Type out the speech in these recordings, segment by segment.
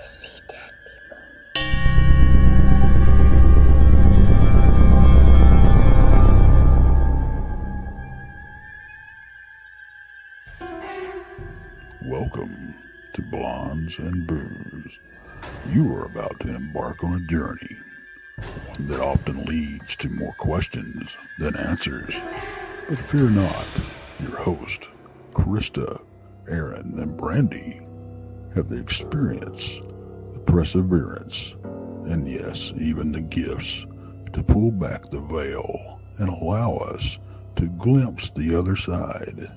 see dead people. Welcome to Blondes and Booze. You are about to embark on a journey, one that often leads to more questions than answers. But fear not, your host, Krista, Aaron, and Brandy have the experience, the perseverance, and yes, even the gifts to pull back the veil and allow us to glimpse the other side.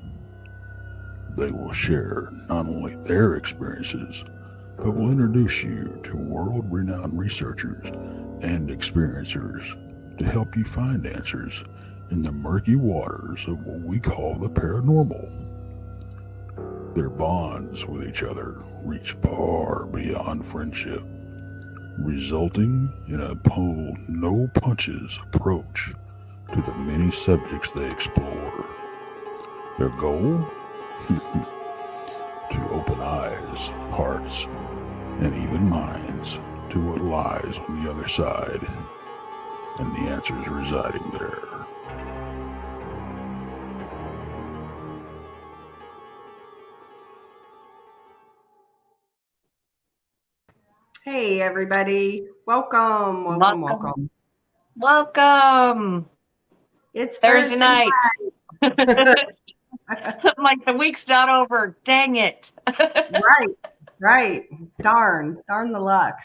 They will share not only their experiences, but will introduce you to world-renowned researchers and experiencers to help you find answers in the murky waters of what we call the paranormal. Their bonds with each other reach far beyond friendship, resulting in a pull no punches approach to the many subjects they explore. Their goal? To open eyes, hearts, and even minds to what lies on the other side, and the answers residing there. Hey everybody, welcome. Welcome. It's Thursday night. Like the week's not over. Dang it. Right. Darn the luck.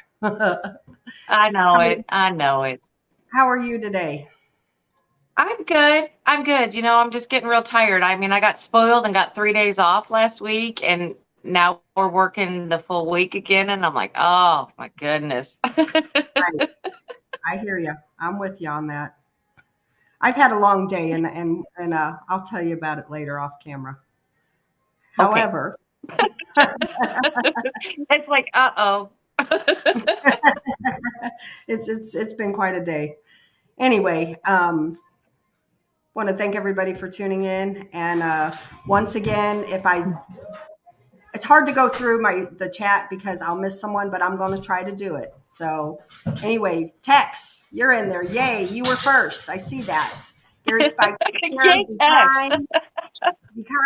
I know it. How are you today? I'm good. I'm just getting real tired. I mean, I got spoiled and got 3 days off last week, and now we're working the full week again. And I'm like, oh my goodness. Right. I hear you. I'm with you on that. I've had a long day, and I'll tell you about it later off camera. Okay. However, it's like, uh-oh. it's been quite a day. Anyway, want to thank everybody for tuning in, and once again, it's hard to go through the chat because I'll miss someone, but I'm going to try to do it. So anyway, Tex, you're in there. Yay, you were first. I see that. Gary Spike. Be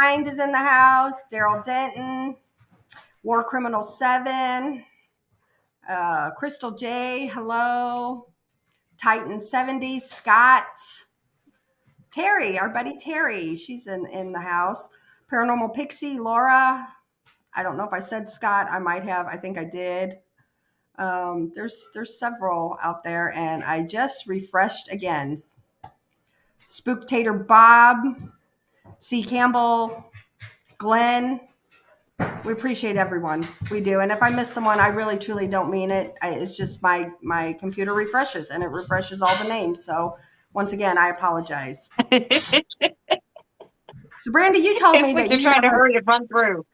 Kind is in the house. Daryl Denton. War Criminal 7. Crystal J, hello. Titan 70. Scott. Terry, our buddy Terry. She's in the house. Paranormal Pixie, Laura. I don't know if I said Scott. I might have. I think I did. There's several out there, and I just refreshed again. Spooktator Bob, C. Campbell, Glenn. We appreciate everyone. We do. And if I miss someone, I really truly don't mean it. It's just my computer refreshes, and it refreshes all the names. So once again, I apologize. So Brandy, you told me that you're trying to hurry to run through.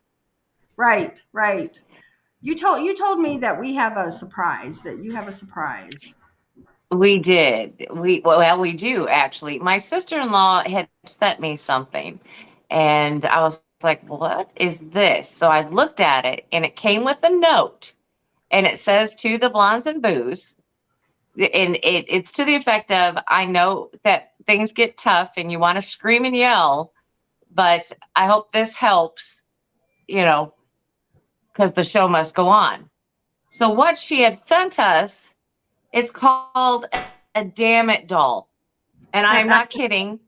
Right. You told me that we have a surprise, that you have a surprise. We did. We do actually. My sister-in-law had sent me something, and I was like, what is this? So I looked at it, and it came with a note, and it says, to the Blondes and Booze, and it's to the effect of, I know that things get tough and you want to scream and yell, but I hope this helps, because the show must go on. So what she had sent us is called a Damn It doll. And I am not kidding.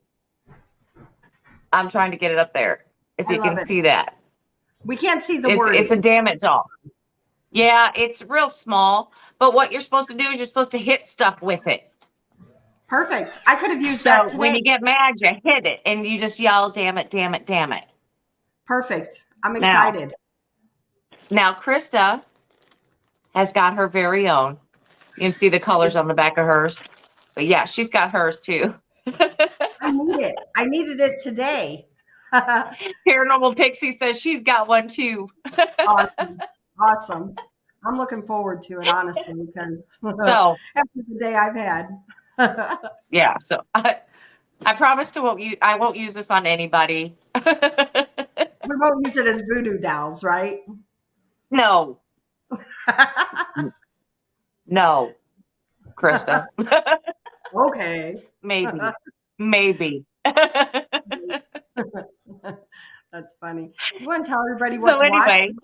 I'm trying to get it up there, if you can see that. We can't see the word. It's a Damn It doll. Yeah, it's real small. But what you're supposed to do is you're supposed to hit stuff with it. Perfect. I could have used that today. So when you get mad, you hit it, and you just yell, damn it, damn it, damn it. Perfect. I'm excited. Now Krista has got her very own. You can see the colors on the back of hers. But yeah, she's got hers too. I need it. I needed it today. Paranormal Pixie says she's got one too. Awesome. I'm looking forward to it, honestly, because so after the day I've had. Yeah, so I promise I won't use this on anybody. We won't use it as voodoo dolls, right? No. No, Krista. Okay. Maybe. Maybe. That's funny. You want to tell everybody So what to watch? anyway,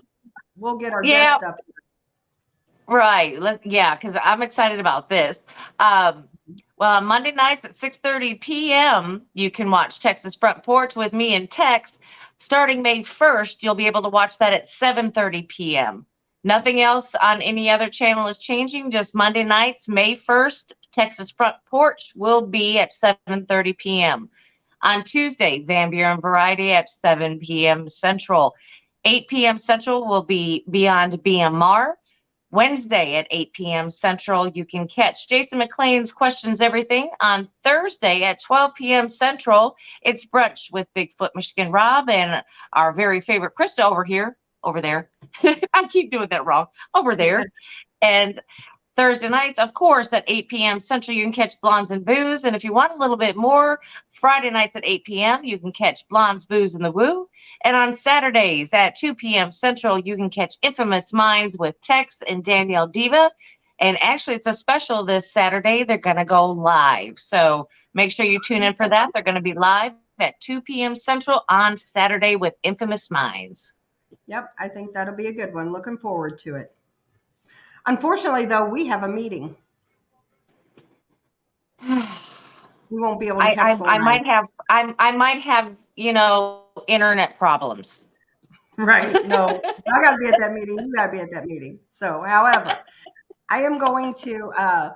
We'll get our yeah, guest up. right. Because I'm excited about this. Well, on Monday nights at 6:30 p.m., you can watch Texas Front Porch with me and Tex. Starting May 1st, you'll be able to watch that at 7:30 p.m. Nothing else on any other channel is changing. Just Monday nights, May 1st, Texas Front Porch will be at 7:30 p.m. On Tuesday, Van Buren Variety at 7 p.m. Central. 8 p.m. Central will be Beyond BMR. Wednesday at 8 p.m. Central, you can catch Jason McLean's Questions Everything. On Thursday at 12 p.m. Central, it's Brunch with Bigfoot Michigan Rob and our very favorite Krista over there. I keep doing that wrong. Over there. And Thursday nights, of course, at 8 p.m. Central, you can catch Blondes and Booze. And if you want a little bit more, Friday nights at 8 p.m., you can catch Blondes, Booze, and the Woo. And on Saturdays at 2 p.m. Central, you can catch Infamous Minds with Tex and Danielle Diva. And actually, it's a special this Saturday. They're going to go live. So make sure you tune in for that. They're going to be live at 2 p.m. Central on Saturday with Infamous Minds. Yep, I think that'll be a good one. Looking forward to it. Unfortunately, though, we have a meeting. We won't be able to catch the line. I might have, internet problems. Right. No, I got to be at that meeting. You got to be at that meeting. So, however, I am going to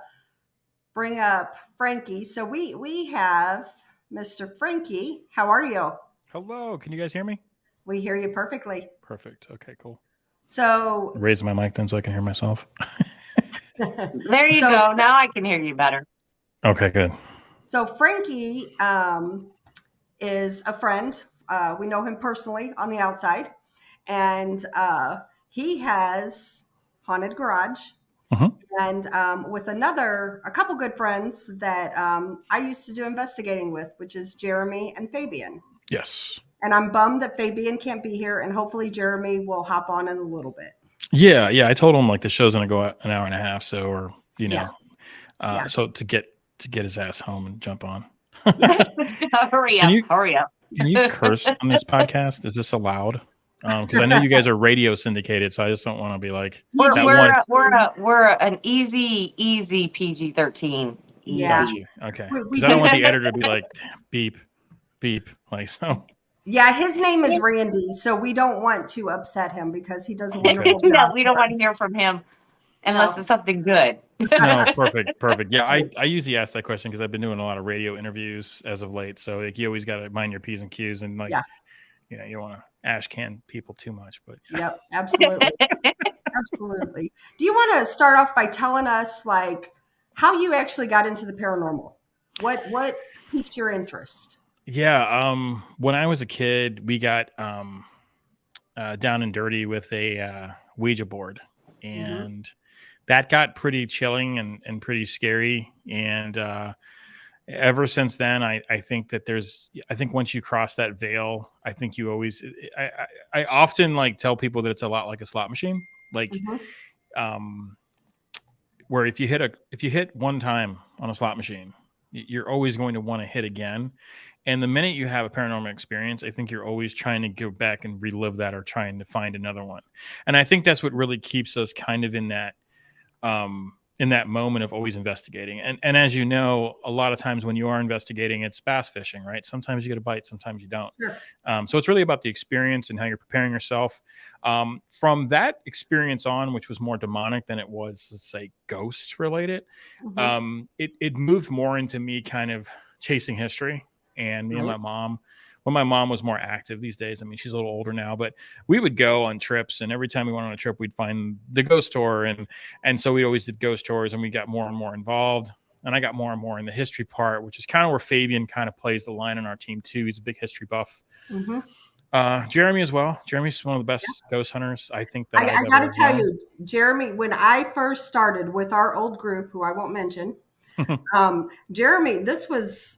bring up Frankie. So we have Mr. Frankie. How are you? Hello. Can you guys hear me? We hear you perfectly. Perfect. Okay, cool. So Raise my mic then so I can hear myself. There you go. Now I can hear you better. Okay, good. So Frankie is a friend. We know him personally on the outside. And he has Haunted Garage. And with a couple good friends that I used to do investigating with, which is Jeremy and Fabian. Yes. And I'm bummed that Fabian can't be here, and hopefully Jeremy will hop on in a little bit. Yeah. I told him the show's gonna go an hour and a half, so so to get his ass home and jump on. Hurry up. Can you curse on this podcast? Is this allowed? Because I know you guys are radio syndicated, so I just don't want to be like we're an easy PG-13. Yeah. Okay. Because I don't want the editor to be like beep, beep, so. Yeah, his name is Randy, so we don't want to upset him because he does a wonderful job. No, we don't want to hear from him unless it's something good. No, perfect. Yeah, I usually ask that question because I've been doing a lot of radio interviews as of late. So you always got to mind your P's and Q's and you don't want to ash can people too much. But Yep, absolutely. Absolutely. Do you want to start off by telling us how you actually got into the paranormal? What piqued your interest? Yeah, when I was a kid, we got down and dirty with a Ouija board, and that got pretty chilling and pretty scary. And ever since then, I think that I think once you cross that veil, I think you always, I often tell people that it's a lot like a slot machine, where if you hit one time on a slot machine, you're always going to want to hit again. And the minute you have a paranormal experience, I think you're always trying to go back and relive that or trying to find another one. And I think that's what really keeps us kind of in that moment of always investigating. And as you know, a lot of times when you are investigating, it's bass fishing, right? Sometimes you get a bite, sometimes you don't. Sure. So it's really about the experience and how you're preparing yourself. From that experience on, which was more demonic than it was, let's say, ghost related, it moved more into me kind of chasing history. And me and my mom, when my mom was more active these days, I mean, she's a little older now, but we would go on trips, and every time we went on a trip, we'd find the ghost tour. And so we always did ghost tours, and we got more and more involved. And I got more and more in the history part, which is kind of where Fabian kind of plays the line on our team too. He's a big history buff. Jeremy as well. Jeremy's one of the best ghost hunters, I think. That I got to tell you, Jeremy, when I first started with our old group, who I won't mention, Jeremy, this was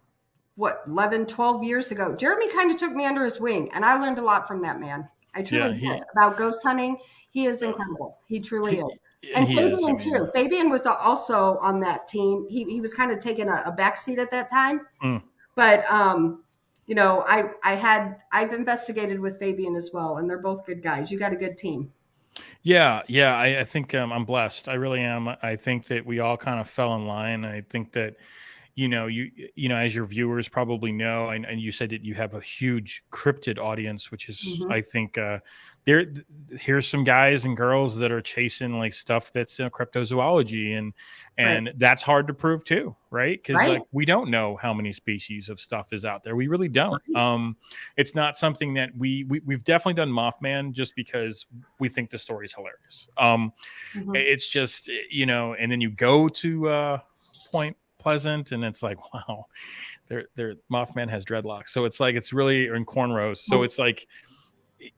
11, 12 years ago. Jeremy kind of took me under his wing, and I learned a lot from that man. I truly Yeah, did. About ghost hunting, he is incredible. He truly he is. and And he is. I Fabian mean, too. Fabian was also on that team. He was kind of taking a back seat at that time. mm. But I've investigated with Fabian as well, and they're both good guys. You got a good team. Yeah. I think I'm blessed. I really am. I think that we all kind of fell in line. I think that as your viewers probably know, and you said that you have a huge cryptid audience, which is, Mm-hmm. I think, there here's some guys and girls that are chasing like stuff that's cryptozoology, Right. and that's hard to prove too, right? Because Right. like we don't know how many species of stuff is out there. We really don't. Right. It's not something that we've definitely done Mothman just because we think the story is hilarious. Mm-hmm. It's just and then you go to Point Pleasant, and it's like, wow, their Mothman has dreadlocks, so it's like it's really in cornrows. So it's like,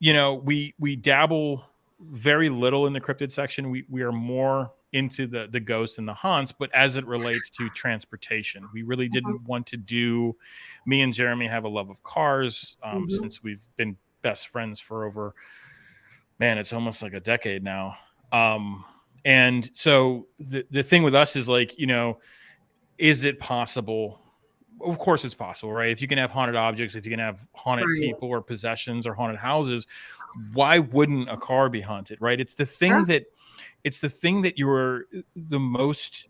we dabble very little in the cryptid section. We are more into the ghosts and the haunts, but as it relates to transportation, we really didn't want to do. Me and Jeremy have a love of cars, Mm-hmm. since we've been best friends for over, man, it's almost like a decade now. And so the thing with us is like, is it possible? Of course it's possible, right? If you can have haunted objects, if you can have haunted Right. people or possessions or haunted houses, why wouldn't a car be haunted, right? It's the Sure. thing that you're the most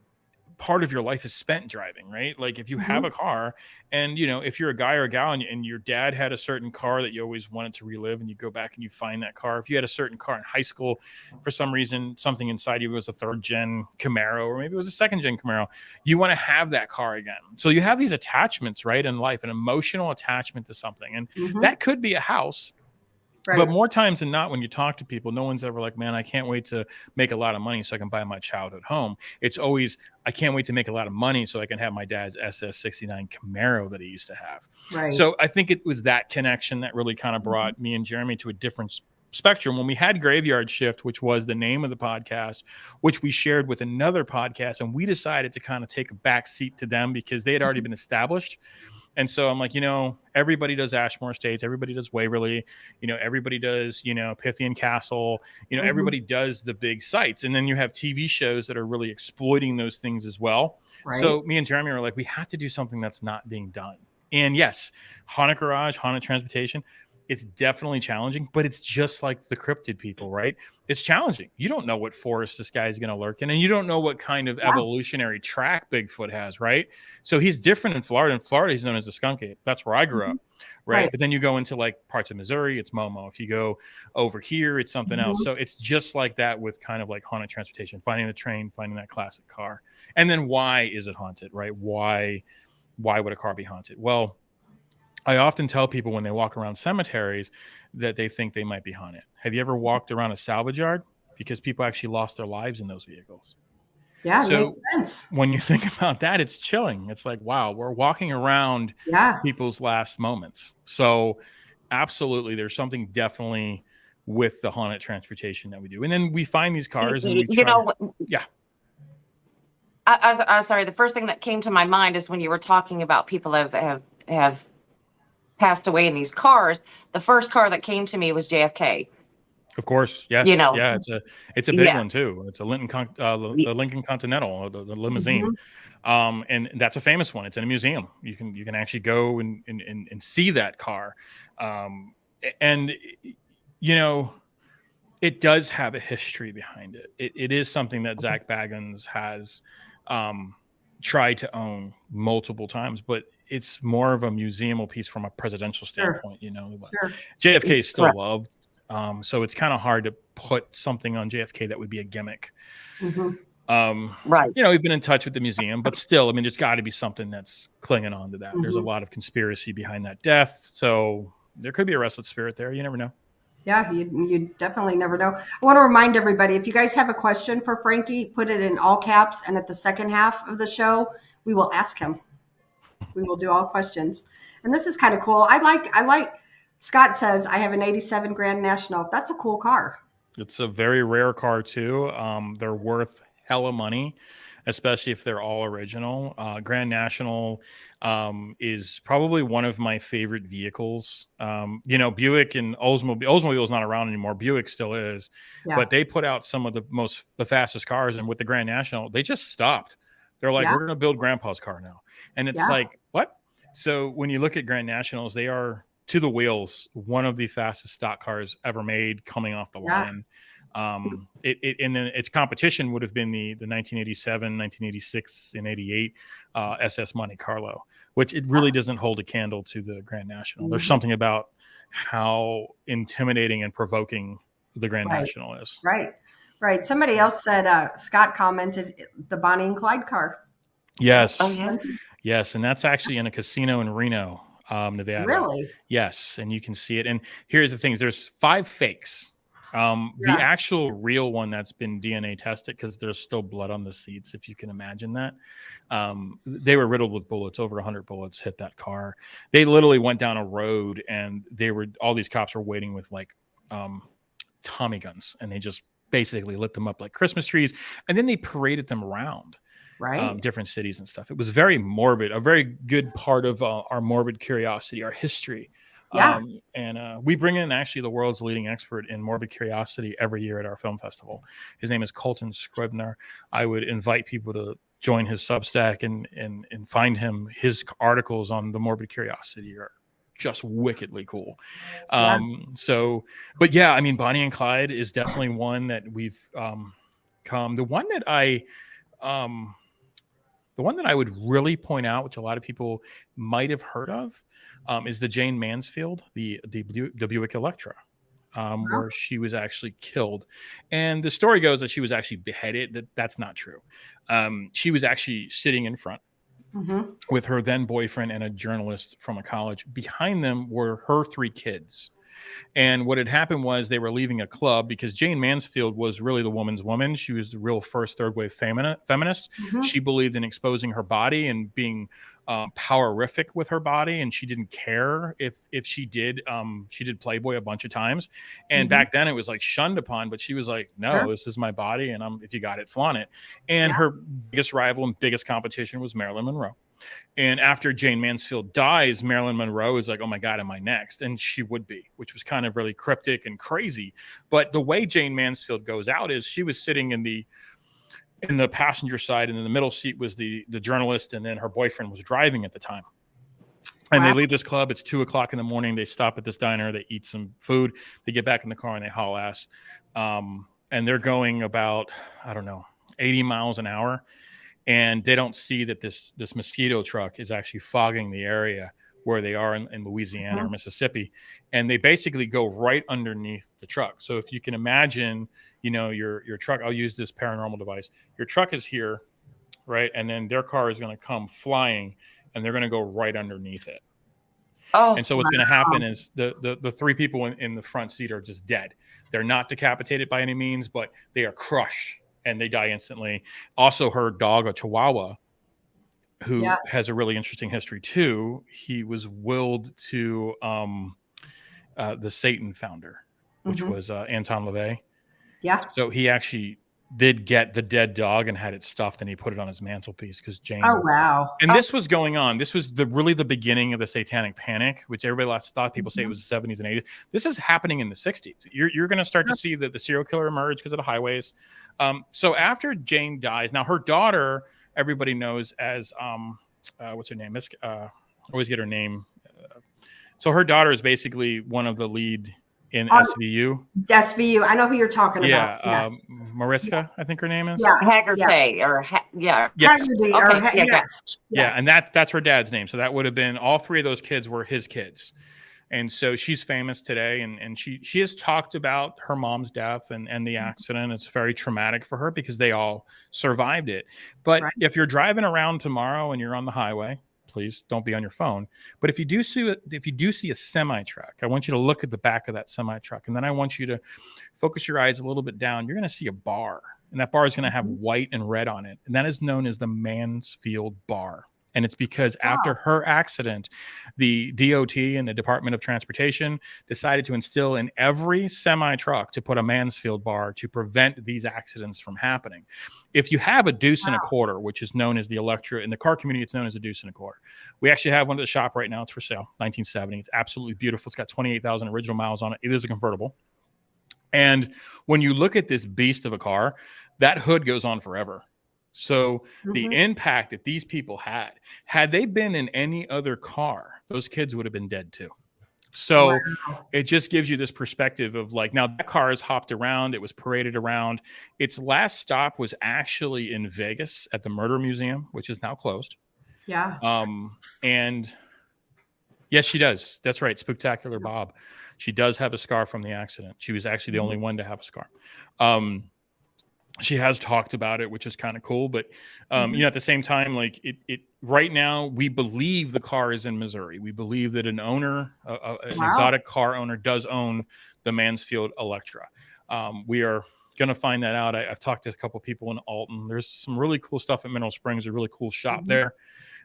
part of your life is spent driving, right? Like if you have Mm-hmm. a car, and if you're a guy or a gal, and your dad had a certain car that you always wanted to relive, and you go back and you find that car. If you had a certain car in high school, for some reason something inside you was a third gen Camaro, or maybe it was a second gen Camaro, you want to have that car again. So you have these attachments, right, in life, an emotional attachment to something, and Mm-hmm. that could be a house. Right. But more times than not, when you talk to people, no one's ever like, man, I can't wait to make a lot of money so I can buy my childhood home. It's always, I can't wait to make a lot of money so I can have my dad's SS69 Camaro that he used to have. Right. So I think it was that connection that really kind of brought me and Jeremy to a different spectrum. When we had Graveyard Shift, which was the name of the podcast, which we shared with another podcast, and we decided to kind of take a back seat to them because they had already been established. And so I'm like, everybody does Ashmore Estates, everybody does Waverly, everybody does, Pythian Castle, Mm-hmm. everybody does the big sites. And then you have TV shows that are really exploiting those things as well. Right. So me and Jeremy are like, we have to do something that's not being done. And yes, haunted garage, haunted transportation, it's definitely challenging, but it's just like the cryptid people, right? It's challenging. You don't know what forest this guy is going to lurk in, and you don't know what kind of evolutionary track Bigfoot has, right? So he's different in Florida. In Florida, he's known as the skunk ape. That's where I grew up, right? But then you go into like parts of Missouri, it's Momo. If you go over here, it's something else. So it's just like that with kind of like haunted transportation, finding the train, finding that classic car. And then why is it haunted, right? Why would a car be haunted? Well, I often tell people when they walk around cemeteries that they think they might be haunted. Have you ever walked around a salvage yard? Because people actually lost their lives in those vehicles. Yeah, it So makes sense. when you think about that, it's chilling. It's like, wow, we're walking around people's last moments. So absolutely, there's something definitely with the haunted transportation that we do. And then we find these cars and we try. Yeah. I'm sorry. The first thing that came to my mind is when you were talking about people have passed away in these cars. The first car that came to me was JFK. Of course, yes, yeah, it's a big one too. It's a Lincoln Continental, the limousine, and that's a famous one. It's in a museum. You can actually go and see that car, and it does have a history behind it. It is something that Zach Baggins has tried to own multiple times, but it's more of a museum piece from a presidential standpoint. JFK is still loved. So it's kind of hard to put something on JFK that would be a gimmick. Right. We've been in touch with the museum, but still, I mean, there's got to be something that's clinging on to that. There's a lot of conspiracy behind that death. So there could be a restless spirit there. You never know. Yeah, you definitely never know. I want to remind everybody, if you guys have a question for Frankie, put it in all caps. And at the second half of the show, we will ask him. We will do all questions. And this is kind of cool. I like Scott says, I have an 87 Grand National. That's a cool car. It's a very rare car too. They're worth hella money. especially if they're all original. Grand National is probably one of my favorite vehicles. Buick and Oldsmobile is not around anymore. Buick still is, but they put out some of the fastest cars, and with the Grand National, they just stopped. They're like, we're going to build Grandpa's car now, and it's like, what? So when you look at Grand Nationals, they are to the wheels one of the fastest stock cars ever made, coming off the line. And then its competition would have been the 1987, 1986, and 88 SS Monte Carlo, which it really doesn't hold a candle to the Grand National. There's something about how intimidating and provoking the Grand National is. Right. Somebody else said, Scott commented, the Bonnie and Clyde car. Yes. Oh, yeah. Yes. And that's actually in a casino in Reno, Nevada. Really? Yes. And you can see it. And here's the thing. There's 5 fakes. The actual real one that's been DNA tested, because there's still blood on the seats, if you can imagine that. They were riddled with bullets. Over 100 bullets hit that car. They literally went down a road, and all these cops were waiting with like Tommy guns, and they just basically lit them up like Christmas trees, and then they paraded them around different cities and stuff. It was very morbid, a very good part of our morbid curiosity, our history. And we bring in actually the world's leading expert in morbid curiosity every year at our film festival. His name is Colton Scribner. I would invite people to join his Substack and find him. His articles on the morbid curiosity are just wickedly cool. But yeah, I mean, Bonnie and Clyde is definitely one that we've come. The one that I would really point out, which a lot of people might have heard of, is the Jane Mansfield, the Buick Electra, where she was actually killed. And the story goes that she was actually beheaded. That's not true. She was actually sitting in front with her then boyfriend and a journalist from a college. Behind them were her 3 kids. And what had happened was they were leaving a club, because Jane Mansfield was really the woman's woman. She was the real first third wave feminist. She believed in exposing her body and being powerific with her body, and she didn't care if she did Playboy a bunch of times. And back then it was like shunned upon, but she was like, no, this is my body, and if you got it, flaunt it. And her biggest rival and biggest competition was Marilyn Monroe. And after Jane Mansfield dies, Marilyn Monroe is like, oh my God, am I next? And she would be, which was kind of really cryptic and crazy. But the way Jane Mansfield goes out is she was sitting in the passenger side, and in the middle seat was the journalist, and then her boyfriend was driving at the time. And they leave this club. It's 2:00 in the morning. They stop at this diner. They eat some food. They get back in the car and they haul ass. And they're going about, 80 miles an hour. And they don't see that this mosquito truck is actually fogging the area where they are in Louisiana or Mississippi. And they basically go right underneath the truck. So if you can imagine, your truck, I'll use this paranormal device. Your truck is here, right? And then their car is going to come flying, and they're going to go right underneath it. And so what's going to happen is the 3 people in the front seat are just dead. They're not decapitated by any means, but they are crushed, and they die instantly. Also, her dog, a Chihuahua, who has a really interesting history too. He was willed to the Satan founder, which was Anton LaVey. Yeah. So he actually did get the dead dog and had it stuffed, and he put it on his mantelpiece because Jane. Oh, wow. And this was going on. This was really the beginning of the satanic panic, which everybody thought. People say it was the 70s and 80s. This is happening in the 60s. You're going to start to see the serial killer emerge because of the highways. So after Jane dies, now her daughter, everybody knows as what's her name? Always get her name. So her daughter is basically one of the lead in SVU. SVU. I know who you're talking about. Yeah. Mariska, I think her name is. Yeah. Haggerty Yes. Haggerty, Okay. yes. Yeah. And that's her dad's name. So that would have been, all 3 of those kids were his kids. And so she's famous today, and she has talked about her mom's death and the accident. It's very traumatic for her because they all survived it. But if you're driving around tomorrow and you're on the highway, please don't be on your phone. But if you do see a semi truck, I want you to look at the back of that semi truck, and then I want you to focus your eyes a little bit down. You're going to see a bar, and that bar is going to have white and red on it, and that is known as the Mansfield Bar. And it's because after her accident, the DOT and the Department of Transportation decided to instill in every semi truck to put a Mansfield bar to prevent these accidents from happening. If you have a deuce and a quarter, which is known as the Electra in the car community, it's known as a deuce and a quarter. We actually have one at the shop right now. It's for sale, 1970. It's absolutely beautiful. It's got 28,000 original miles on it. It is a convertible. And when you look at this beast of a car, that hood goes on forever. So the impact that these people had they been in any other car, those kids would have been dead too. So it just gives you this perspective of like, now that car is hopped around. It was paraded around. Its last stop was actually in Vegas at the Murder Museum, which is now closed. Yeah. And yes, she does. That's right. Spooktacular Bob. She does have a scar from the accident. She was actually the only one to have a scar. She has talked about it, which is kind of cool. But, you know, at the same time, like it right now, we believe the car is in Missouri. We believe that an owner, an exotic car owner does own the Mansfield Electra. We are going to find that out. I've talked to a couple people in Alton. There's some really cool stuff at Mineral Springs, a really cool shop there.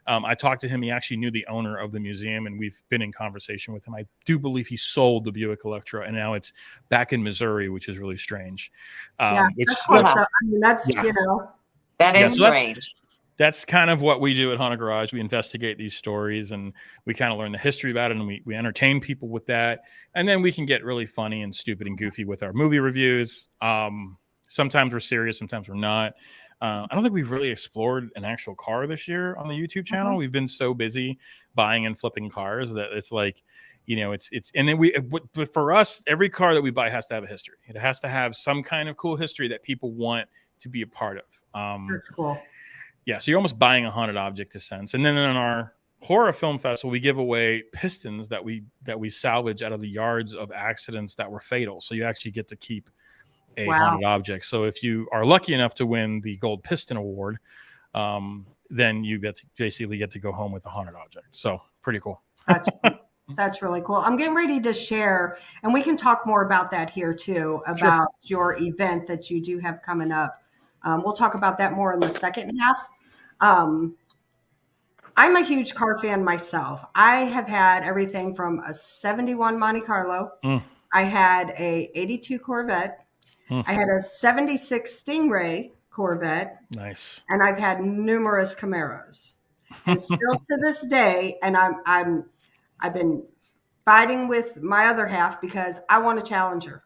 I talked to him. He actually knew the owner of the museum, and we've been in conversation with him. I do believe he sold the Buick Electra, and now it's back in Missouri, which is really strange. That's cool. So, I mean, that's, you know. That is strange. That's kind of what we do at Haunted Garage. We investigate these stories, and we kind of learn the history about it, and we entertain people with that. And then we can get really funny and stupid and goofy with our movie reviews. Sometimes we're serious, sometimes we're not. I don't think we've really explored an actual car this year on the YouTube channel. We've been so busy buying and flipping cars that it's like, you know, it's, and then but for us, every car that we buy has to have a history. It has to have some kind of cool history that people want to be a part of. That's cool. Yeah. So you're almost buying a haunted object in a sense. And then in our horror film festival, we give away pistons that we salvage out of the yards of accidents that were fatal. So you actually get to keep a haunted object. So if you are lucky enough to win the Gold Piston Award, then you basically get to go home with a haunted object. So pretty cool. That's really cool. I'm getting ready to share, and we can talk more about that here too, about your event that you do have coming up. We'll talk about that more in the second half. I'm a huge car fan myself. I have had everything from a 71 Monte Carlo. I had a 82 Corvette. I had a 76 Stingray Corvette. Nice. And I've had numerous Camaros. And still to this day, and I've been fighting with my other half because I want a Challenger.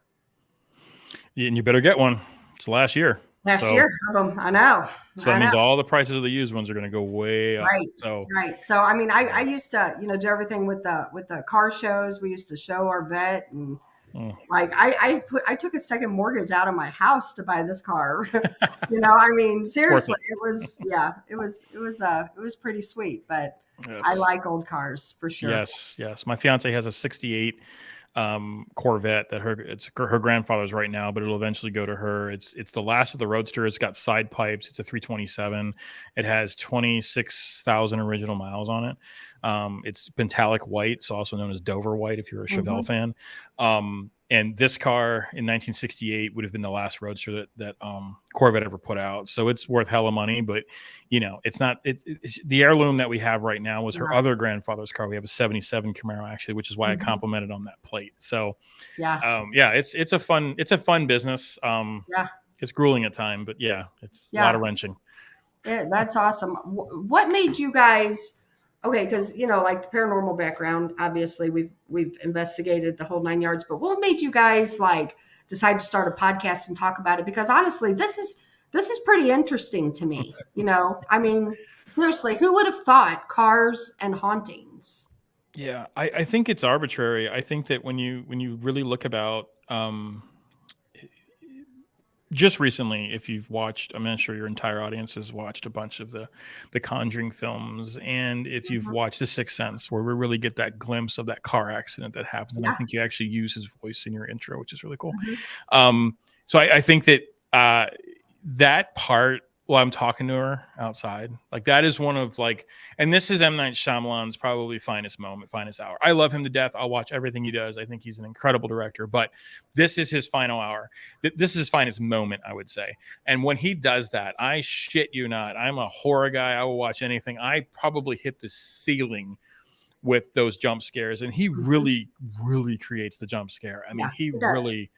And you better get one. It's last year. Last year of them, I know. So that means all the prices of the used ones are going to go way up. Right. So I mean, I used to, you know, do everything with the car shows. We used to show our vet, and like I took a second mortgage out of my house to buy this car. You know, I mean, seriously, it was pretty sweet. But I like old cars for sure. Yes. My fiance has a 68 Corvette that her grandfather's right now, but it'll eventually go to her. It's the last of the Roadster. It's got side pipes. It's a 327. It has 26,000 original miles on it. It's metallic white, so also known as Dover white if you're a Chevelle fan. And this car in 1968 would have been the last Roadster that Corvette ever put out. So it's worth hella money, but you know, it's not. It's the heirloom that we have right now was her other grandfather's car. We have a 77 Camaro actually, which is why I complimented on that plate. So it's a fun business. It's grueling at time, but it's a lot of wrenching. Yeah, that's awesome. What made you guys? Okay, because you know, like the paranormal background, obviously we've investigated the whole 9 yards. But what made you guys like decide to start a podcast and talk about it? Because honestly, this is pretty interesting to me. You know, I mean, seriously, who would have thought cars and hauntings? Yeah, I think it's arbitrary. I think that when you really look about just recently, if you've watched, I'm sure your entire audience has watched a bunch of the Conjuring films, and if you've watched The Sixth Sense, where we really get that glimpse of that car accident that happens, and I think you actually use his voice in your intro, which is really cool. So I think that that part while I'm talking to her outside. Like that is one of like, and this is M. Night Shyamalan's probably finest moment, finest hour. I love him to death. I'll watch everything he does. I think he's an incredible director, but this is his final hour. This is his finest moment, I would say. And when he does that, I shit you not, I'm a horror guy. I will watch anything. I probably hit the ceiling with those jump scares. And he really, really creates the jump scare. I mean, he really,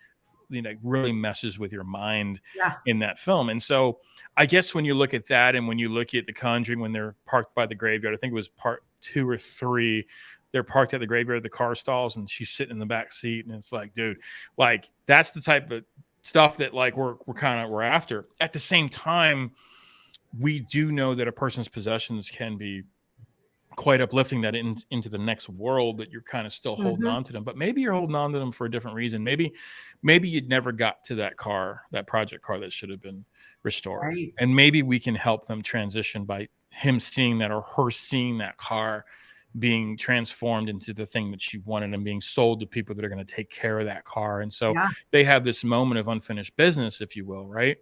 really messes with your mind in that film. And so I guess when you look at that, and when you look at The Conjuring, when they're parked by the graveyard, I think it was part 2 or 3, they're parked at the graveyard, the car stalls, and she's sitting in the back seat. And it's like, dude, like that's the type of stuff that like we're after. At the same time, we do know that a person's possessions can be quite uplifting, that into the next world, that you're kind of still holding on to them, but maybe you're holding on to them for a different reason. Maybe you'd never got to that car, that project car that should have been restored. Right. And maybe we can help them transition by him seeing that, or her seeing that car being transformed into the thing that she wanted and being sold to people that are going to take care of that car. And so they have this moment of unfinished business, if you will, right?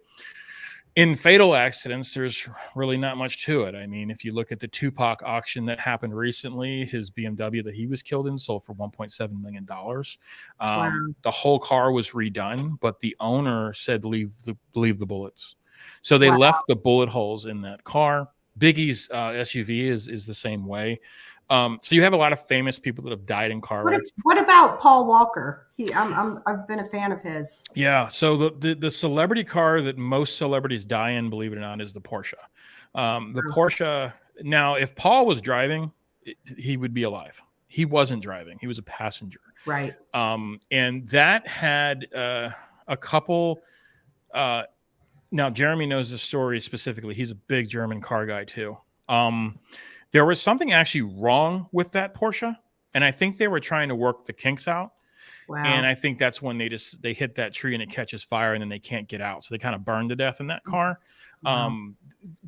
In fatal accidents, there's really not much to it. I mean, if you look at the Tupac auction that happened recently, his BMW that he was killed in sold for $1.7 million. The whole car was redone, but the owner said, leave the bullets. So they left the bullet holes in that car. Biggie's SUV is the same way. So you have a lot of famous people that have died in car wrecks. What about Paul Walker? I've been a fan of his. Yeah. So the celebrity car that most celebrities die in, believe it or not, is the Porsche. The Porsche. Now, if Paul was driving, he would be alive. He wasn't driving. He was a passenger. Right. And that had a couple. Now, Jeremy knows the story specifically. He's a big German car guy too. There was something actually wrong with that Porsche, and I think they were trying to work the kinks out. Wow. And I think that's when they hit that tree and it catches fire, and then they can't get out. So they kind of burned to death in that car. Wow.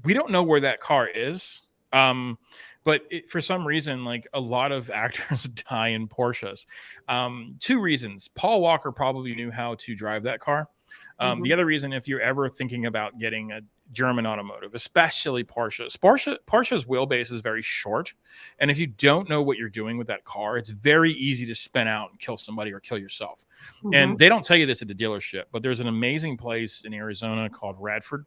We don't know where that car is. But for some reason, like a lot of actors die in Porsches. 2 reasons. Paul Walker probably knew how to drive that car. The other reason, if you're ever thinking about getting a German automotive, especially Porsche's wheelbase is very short. And if you don't know what you're doing with that car, it's very easy to spin out and kill somebody or kill yourself. And they don't tell you this at the dealership, but there's an amazing place in Arizona called Radford.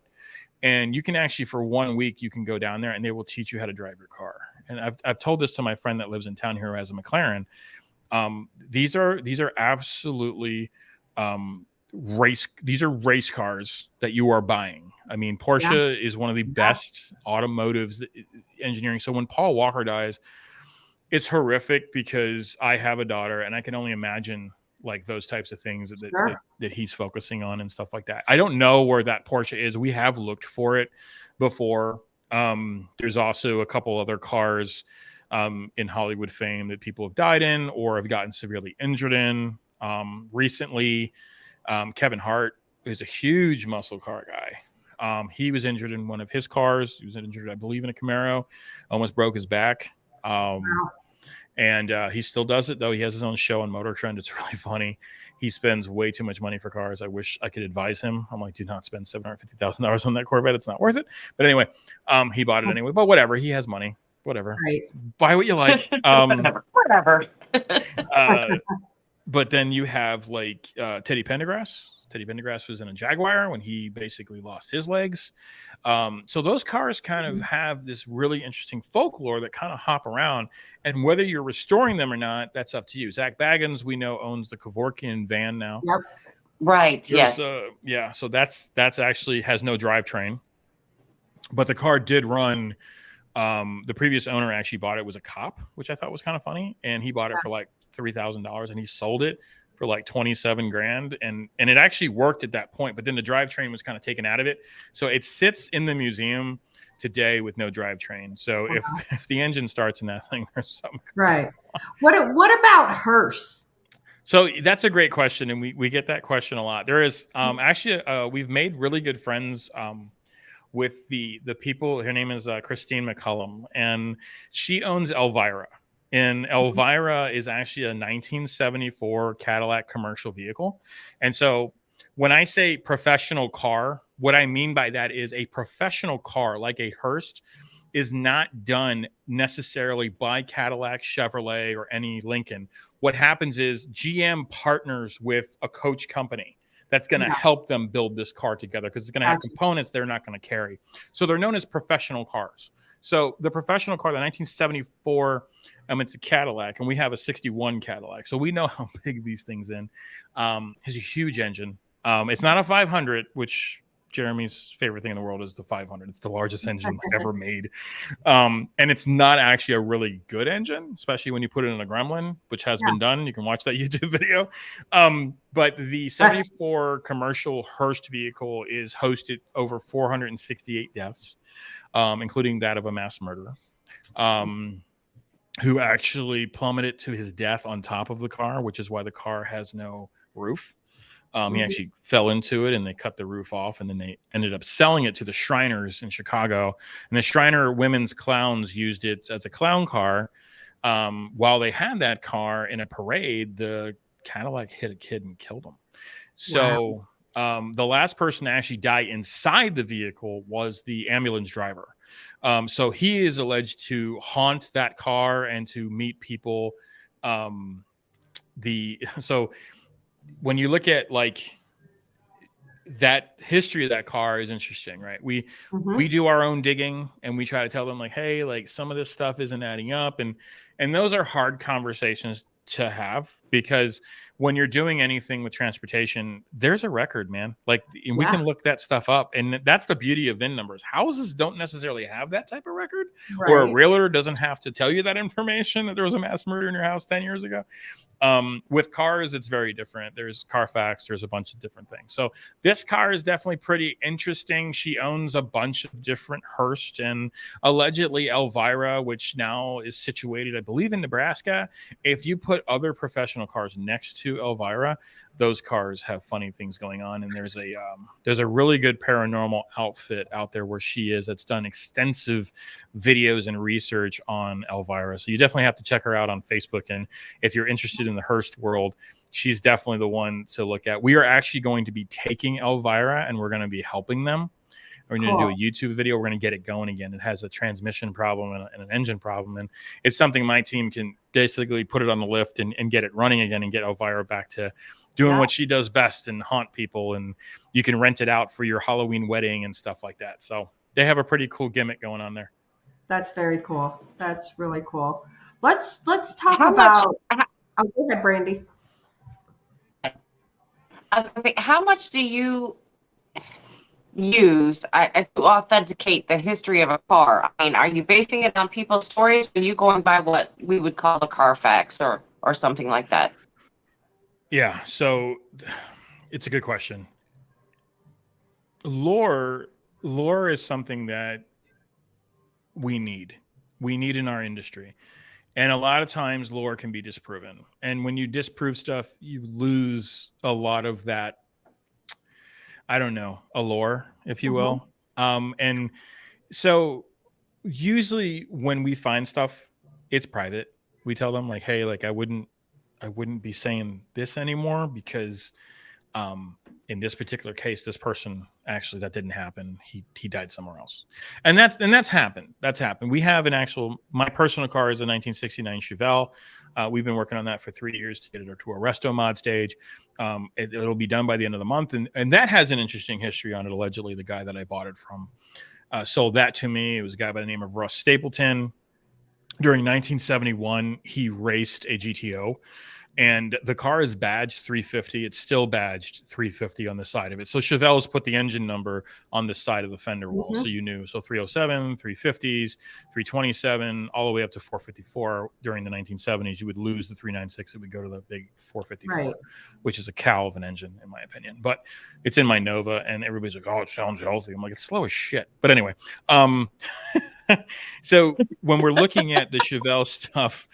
And you can actually, for 1 week, you can go down there and they will teach you how to drive your car. And I've told this to my friend that lives in town here who has a McLaren. These are absolutely race cars that you are buying. I mean, Porsche is one of the best automotives engineering. So when Paul Walker dies, it's horrific because I have a daughter and I can only imagine like those types of things that he's focusing on and stuff like that. I don't know where that Porsche is. We have looked for it before. There's also a couple other cars in Hollywood fame that people have died in or have gotten severely injured in. Recently, Kevin Hart is a huge muscle car guy. He was injured in one of his cars. He was injured, I believe, in a Camaro. Almost broke his back. And he still does it, though. He has his own show on Motor Trend. It's really funny. He spends way too much money for cars. I wish I could advise him. I'm like, do not spend $750,000 on that Corvette. It's not worth it. But anyway, he bought it anyway. But whatever. He has money. Whatever. Right. Buy what you like. Whatever. But then you have like Teddy Pendergrass. Teddy Pendergrass was in a Jaguar when he basically lost his legs. So those cars kind of have this really interesting folklore that kind of hop around. And whether you're restoring them or not, that's up to you. Zach Baggins, we know, owns the Kevorkian van now. Yep. Right. Yes. Yeah. So that's actually has no drivetrain. But the car did run. The previous owner actually bought it, was a cop, which I thought was kind of funny. And he bought it for like $3,000 and he sold it for like 27 grand. And it actually worked at that point, but then the drivetrain was kind of taken out of it. So it sits in the museum today with no drivetrain. So if the engine starts in that thing, there's something. Right. What about hearse? So that's a great question. And we get that question a lot. There is actually, we've made really good friends with the people. Her name is Christine McCullum, and she owns Elvira. And Elvira is actually a 1974 Cadillac commercial vehicle. And so when I say professional car, what I mean by that is a professional car like a Hearst is not done necessarily by Cadillac, Chevrolet, or any Lincoln. What happens is GM partners with a coach company that's going to Yeah. help them build this car together, because it's going to have Gotcha. components they're not going to carry. So they're known as professional cars. So the professional car, the 1974, it's a Cadillac, and we have a 61 Cadillac. So we know how big these things in. Has a huge engine. It's not a 500, which Jeremy's favorite thing in the world is the 500. It's the largest engine ever made. And it's not actually a really good engine, especially when you put it in a Gremlin, which has been done. You can watch that YouTube video. But the 74 commercial Hearst vehicle is hosted over 468 deaths, including that of a mass murderer, who actually plummeted to his death on top of the car, which is why the car has no roof. He actually fell into it, and they cut the roof off, and then they ended up selling it to the Shriners in Chicago. And the Shriner women's clowns used it as a clown car. While they had that car in a parade, the Cadillac hit a kid and killed him. So the last person to actually die inside the vehicle was the ambulance driver. So he is alleged to haunt that car and to meet people. So when you look at like that history of that car is interesting, right? We do our own digging, and we try to tell them like, hey, like some of this stuff isn't adding up, and those are hard conversations to have, because when you're doing anything with transportation, there's a record, man. Like we can look that stuff up, and that's the beauty of VIN numbers. Houses don't necessarily have that type of record, or a realtor doesn't have to tell you that information, that there was a mass murder in your house 10 years ago. With cars, it's very different. There's Carfax, there's a bunch of different things. So this car is definitely pretty interesting. She owns a bunch of different Hearst, and allegedly Elvira, which now is situated, I believe, in Nebraska. If you put other professional cars next to Elvira, those cars have funny things going on. And there's a really good paranormal outfit out there where she is, that's done extensive videos and research on Elvira. So you definitely have to check her out on Facebook. And if you're interested in the Hearst world, she's definitely the one to look at. We are actually going to be taking Elvira, and we're going to be helping them. We're going to do a YouTube video. We're going to get it going again. It has a transmission problem and an engine problem. And it's something my team can basically put it on the lift and get it running again, and get Elvira back to doing what she does best, and haunt people. And you can rent it out for your Halloween wedding and stuff like that. So they have a pretty cool gimmick going on there. That's very cool. That's really cool. Let's talk about. Oh, go ahead, Brandy. I was going to say, how much do you use to authenticate the history of a car? I mean, are you basing it on people's stories, or are you going by what we would call a Carfax or something like that? Yeah, so it's a good question. Lore is something that we need in our industry. And a lot of times lore can be disproven. And when you disprove stuff, you lose a lot of that, I don't know, allure, if you will. And so usually when we find stuff, it's private. We tell them like, hey, like I wouldn't be saying this anymore, because in this particular case, this person actually, that didn't happen. He died somewhere else. And that's happened. That's happened. We have my personal car is a 1969 Chevelle. We've been working on that for 3 years to get it to a resto mod stage. It'll be done by the end of the month. And that has an interesting history on it. Allegedly, the guy that I bought it from sold that to me. It was a guy by the name of Russ Stapleton. During 1971, he raced a GTO. And the car is badged 350. It's still badged 350 on the side of it. So Chevelle's put the engine number on the side of the fender wall. So you knew. So 307, 350s, 327, all the way up to 454 during the 1970s. You would lose the 396. It would go to the big 454, which is a cow of an engine, in my opinion. But it's in my Nova, and everybody's like, oh, it sounds healthy. I'm like, it's slow as shit. But anyway, so when we're looking at the Chevelle stuff,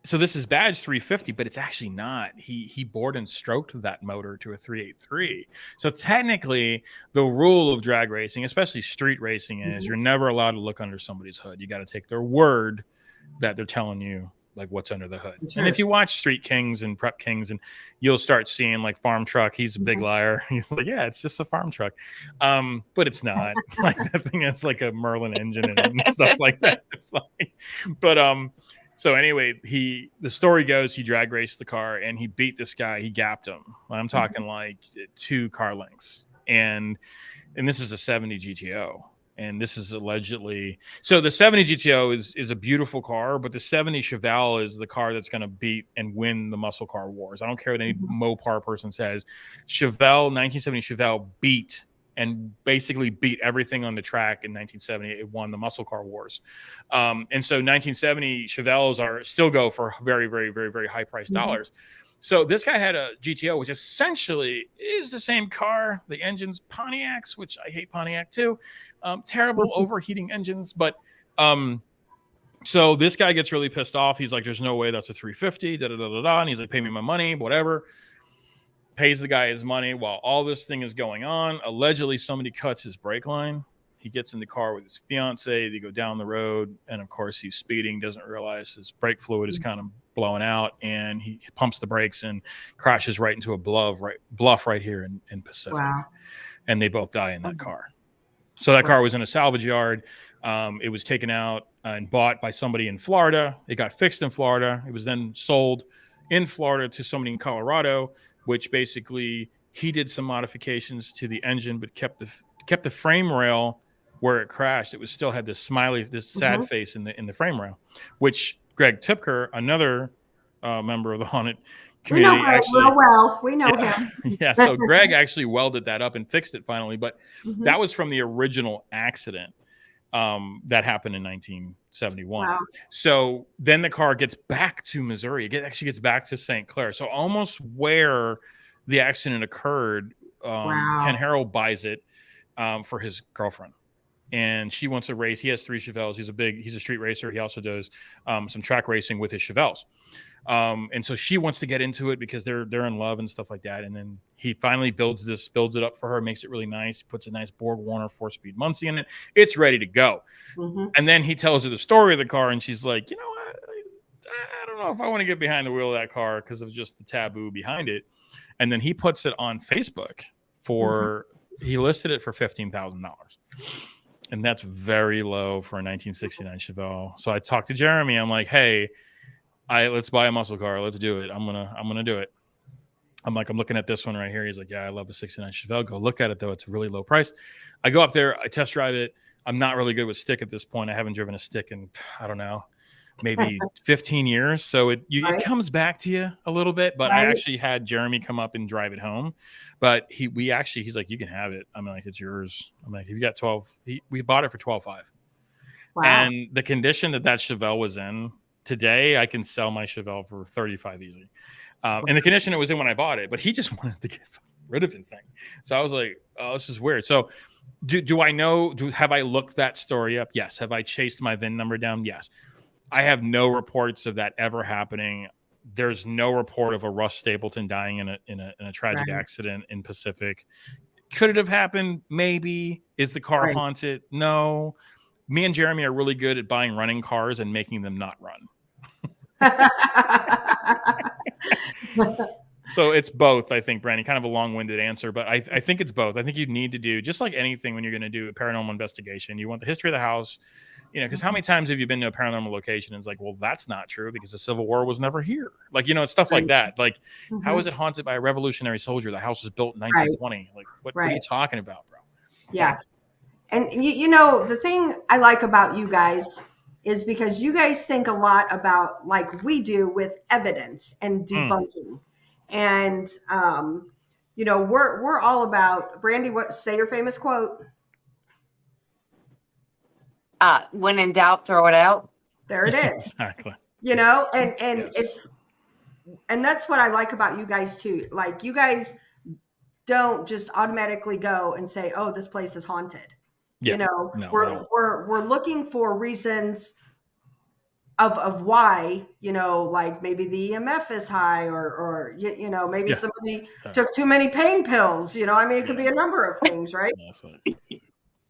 so this is badge 350, but it's actually not. He bored and stroked that motor to a 383. So technically, the rule of drag racing, especially street racing, is you're never allowed to look under somebody's hood. You got to take their word that they're telling you like what's under the hood. Sure. And if you watch Street Kings and Prep Kings, and you'll start seeing like farm truck, he's a big liar. He's like, yeah, it's just a farm truck. But it's not. Like that thing has like a Merlin engine in it and stuff like that. It's like, but so anyway, the story goes he drag raced the car and he beat this guy. He gapped him. I'm talking like 2 car lengths. And this is a 70 GTO. And this is allegedly, so the 70 GTO is a beautiful car, but the 70 Chevelle is the car that's going to beat and win the muscle car wars. I don't care what any Mopar person says. 1970 Chevelle beat and basically beat everything on the track in 1970. It won the muscle car wars. And so 1970 Chevelles still go for very, very, very, very high priced dollars. So this guy had a GTO, which essentially is the same car. The engine's Pontiacs, which I hate Pontiac too. Terrible overheating engines. But so this guy gets really pissed off. He's like, there's no way that's a 350, da-da-da-da-da. And he's like, pay me my money, whatever. Pays the guy his money while all this thing is going on. Allegedly, somebody cuts his brake line. He gets in the car with his fiance. They go down the road. And of course, he's speeding, doesn't realize his brake fluid is kind of blowing out. And he pumps the brakes and crashes right into a bluff right here in Pacific. Wow. And they both die in that car. So that car was in a salvage yard. It was taken out and bought by somebody in Florida. It got fixed in Florida. It was then sold in Florida to somebody in Colorado, which basically he did some modifications to the engine, but kept the frame rail where it crashed. It was still had this sad face in the frame rail, which Greg Tipker, another member of the Haunted community, we know Greg real well. We know him. Yeah, so Greg actually welded that up and fixed it finally, but that was from the original accident that happened in 1971. Wow. So then the car gets back to Missouri. It actually gets back to St. Clair. So almost where the accident occurred, Ken Harrell buys it for his girlfriend. And she wants to race. He has 3 Chevelles. He's a street racer. He also does some track racing with his Chevelles. And so she wants to get into it because they're in love and stuff like that. And then he finally builds it up for her, makes it really nice, puts a nice Borg Warner 4-speed Muncie in it. It's ready to go. And then he tells her the story of the car, and she's like, you know what? I don't know if I want to get behind the wheel of that car because of just the taboo behind it. And then he puts it on Facebook he listed it for $15,000. And that's very low for a 1969 Chevelle. So I talked to Jeremy. I'm like, hey, let's buy a muscle car. Let's do it. I'm gonna do it. I'm like, I'm looking at this one right here. He's like, yeah, I love the 69 Chevelle. Go look at it though. It's a really low price. I go up there. I test drive it. I'm not really good with stick at this point. I haven't driven a stick in, I don't know, maybe 15 years. So it comes back to you a little bit, but I actually had Jeremy come up and drive it home. But he's like, you can have it. I'm like, it's yours. I'm like, if you got 12, we bought it for $12,500. Wow. And the condition that Chevelle was in today, I can sell my Chevelle for $35,000 easy. And the condition it was in when I bought it, but he just wanted to get rid of the thing. So I was like, oh, this is weird. So have I looked that story up? Yes. Have I chased my VIN number down? Yes. I have no reports of that ever happening. There's no report of a Russ Stapleton dying in a tragic accident in Pacific. Could it have happened? Maybe. Is the car haunted? No. Me and Jeremy are really good at buying running cars and making them not run. So it's both, I think, Brandy. Kind of a long-winded answer, but I think it's both. I think you need to do, just like anything when you're going to do a paranormal investigation, you want the history of the house, because how many times have you been to a paranormal location and it's like, well, that's not true because the Civil War was never here. Like, it's stuff like that. Like, how is it haunted by a Revolutionary soldier? The house was built in 1920. Like, what are you talking about, bro? Yeah. And, the thing I like about you guys is because you guys think a lot about, like we do, with evidence and debunking. And, we're all about, Brandy, say your famous quote. When in doubt, throw it out. There it is. Exactly. And and that's what I like about you guys too. Like, you guys don't just automatically go and say, oh, this place is haunted. Yeah. We're looking for reasons of why, like maybe the EMF is high or maybe somebody took too many pain pills, it could be a number of things, right?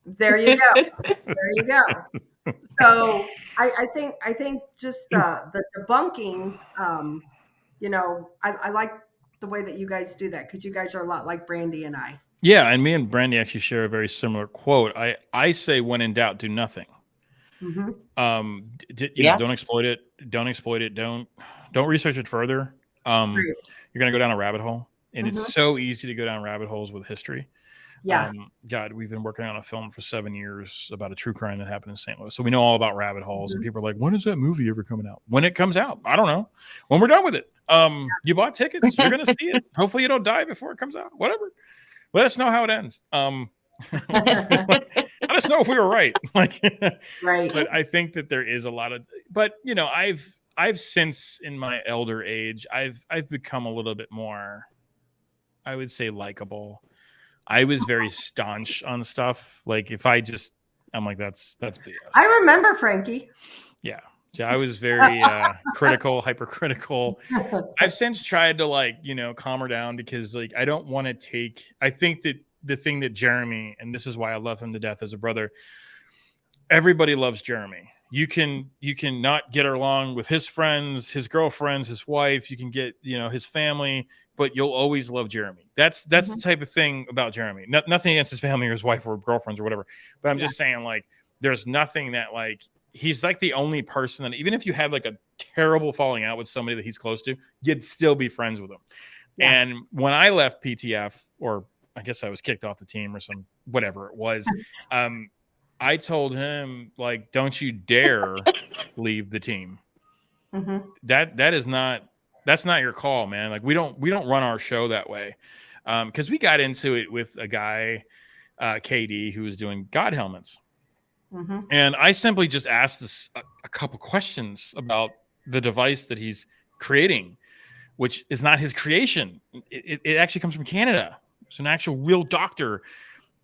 There you go. There you go. So I think just the debunking, I like the way that you guys do that because you guys are a lot like Brandy and I. Yeah, and me and Brandy actually share a very similar quote. I say, when in doubt, do nothing. Mm-hmm. Yeah. Don't exploit it. Don't exploit it. Don't research it further. Right. You're gonna go down a rabbit hole, and Mm-hmm. it's so easy to go down rabbit holes with history. Yeah. God, we've been working on a film for 7 years about a true crime that happened in St. Louis, so we know all about rabbit holes. And Mm-hmm. people are like, "When is that movie ever coming out?" When it comes out, I don't know. When we're done with it, you bought tickets, you're gonna see it. Hopefully, you don't die before it comes out. Whatever. Let us know how it ends. Let us know if we were right. Like, Right. but I think that there is a lot of. But I've since in my elder age, I've become a little bit more, I would say, likable. I was very staunch on stuff. Like if I'm like, that's BS. I remember Frankie. Yeah. I was very critical, hypercritical. I've since tried to calm her down because I don't want to take. I think that the thing that Jeremy, and this is why I love him to death as a brother. Everybody loves Jeremy. You can not get along with his friends, his girlfriends, his wife. You can get his family, but you'll always love Jeremy. That's Mm-hmm. the type of thing about Jeremy. Nothing against his family or his wife or girlfriends or whatever. But I'm just saying, there's nothing that he's the only person that even if you had a terrible falling out with somebody that he's close to, you'd still be friends with him. Yeah. And when I left PTF, or I guess I was kicked off the team or some whatever it was, I told him don't you dare leave the team. Mm-hmm. That's not your call, man. We don't run our show that way. Because we got into it with a guy, KD, who was doing God helmets. Mm-hmm. And I simply just asked this a couple questions about the device that he's creating, which is not his creation. It actually comes from Canada. It's an actual real doctor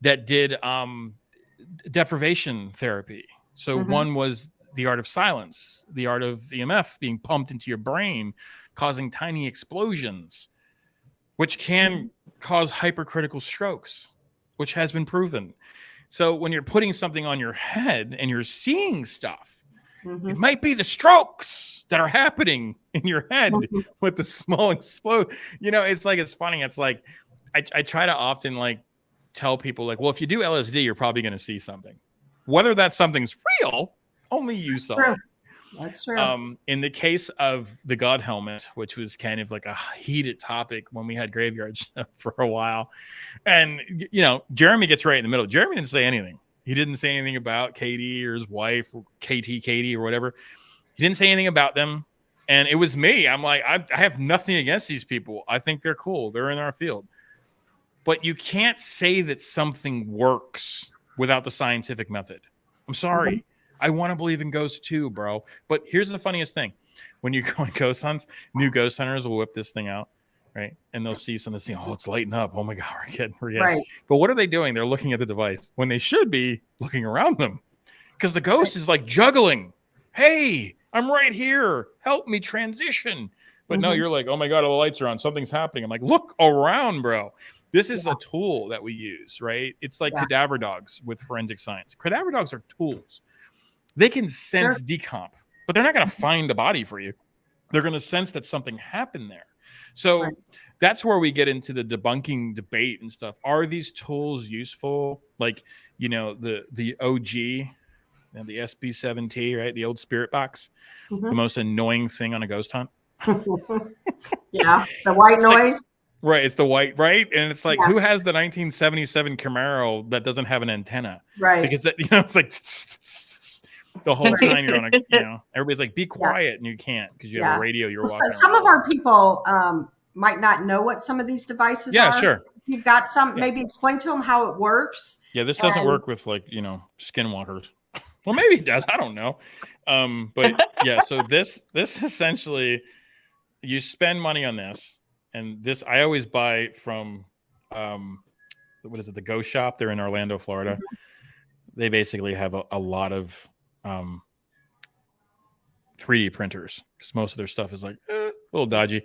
that did deprivation therapy. So mm-hmm. One was the art of silence, the art of EMF being pumped into your brain, causing tiny explosions, which can cause hypercritical strokes, which has been proven. So when you're putting something on your head and you're seeing stuff, mm-hmm. It might be the strokes that are happening in your head mm-hmm. with the small explode. It's funny. It's I try to often tell people well, if you do LSD, you're probably going to see something. Whether that something's real, only you saw it. That's true. In the case of the God helmet, which was kind of a heated topic when we had Graveyard for a while, and Jeremy gets right in the middle. Jeremy didn't say anything. He didn't say anything about Katie or his wife, or Katie or whatever. He didn't say anything about them, and it was me. I'm I have nothing against these people. I think they're cool. They're in our field, but you can't say that something works without the scientific method. I'm sorry. Mm-hmm. I want to believe in ghosts too, bro. But here's the funniest thing. When you go on ghost hunts, new ghost hunters will whip this thing out, right? And they'll see something, oh, it's lighting up. Oh my God, we're getting. Right. But what are they doing? They're looking at the device when they should be looking around them. Because the ghost is juggling. Hey, I'm right here. Help me transition. But mm-hmm. No, you're oh my God, all the lights are on. Something's happening. I'm look around, bro. This is a tool that we use, right? It's cadaver dogs with forensic science. Cadaver dogs are tools. They can sense decomp, but they're not going to find the body for you. They're going to sense that something happened there. So that's where we get into the debunking debate and stuff. Are these tools useful? The OG and the SB7T, right? The old spirit box, mm-hmm. the most annoying thing on a ghost hunt. Yeah, the white noise. Right, it's the white, right? And it's who has the 1977 Camaro that doesn't have an antenna? Right. Because that, it's the whole time you're on everybody's be quiet, and you can't because you have a radio you're watching. Some of our people might not know what some of these devices are. Yeah, sure. If you've got some, maybe explain to them how it works. Yeah, this doesn't work with skinwalkers. Well, maybe it does. I don't know. But yeah, so this essentially, you spend money on this, and this I always buy from what is it? The Ghost Shop. They're in Orlando, Florida. Mm-hmm. They basically have a lot of 3D printers because most of their stuff is a little dodgy.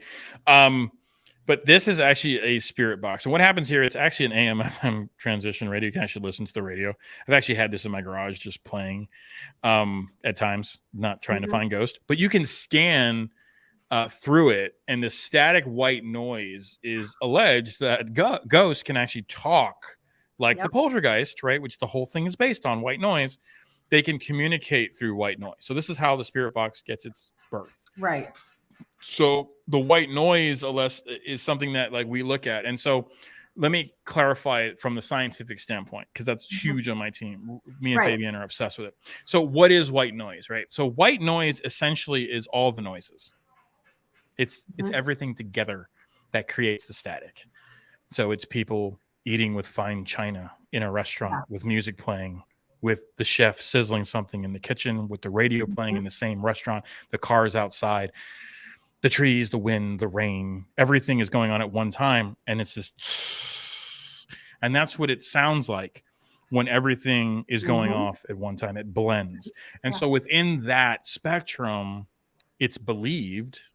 But this is actually a spirit box. And what happens here, it's actually an AM/FM transition radio. You can actually listen to the radio. I've actually had this in my garage just playing at times, not trying to find ghosts. But you can scan through it, and the static white noise is alleged that ghosts can actually talk like the poltergeist, right? Which the whole thing is based on, white noise. They can communicate through white noise. So this is how the spirit box gets its birth. Right. So the white noise is something that like we look at. And so let me clarify it from the scientific standpoint, because that's huge on my team. Me and Fabian are obsessed with it. So what is white noise, right? So white noise essentially is all the noises. It's everything together that creates the static. So it's people eating with fine china in a restaurant with music playing, with the chef sizzling something in the kitchen, with the radio playing in the same restaurant, the cars outside, the trees, the wind, the rain, everything is going on at one time. And it's just, and that's what it sounds like when everything is going off at one time. It blends. And so within that spectrum, it's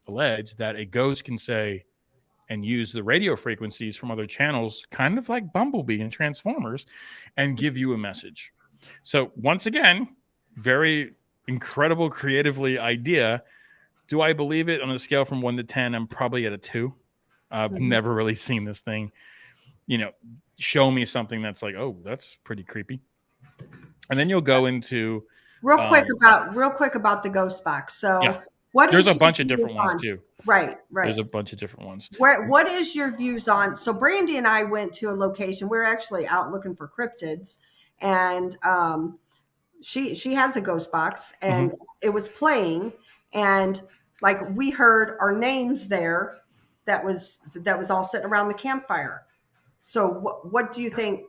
alleged that a ghost can say and use the radio frequencies from other channels, kind of like Bumblebee and Transformers, and give you a message. So once again, very incredible creatively idea. Do I believe it? On a scale from 1 to 10, I'm probably at a 2. I've never really seen this thing, show me something that's like, oh, that's pretty creepy. And then you'll go into real quick about the ghost box. So there's a bunch of different ones too. Right. There's a bunch of different ones. What is your views on? So Brandy and I went to a location. We're actually out looking for cryptids, and she has a ghost box, and it was playing, and like we heard our names there. That was all sitting around the campfire. So what do you think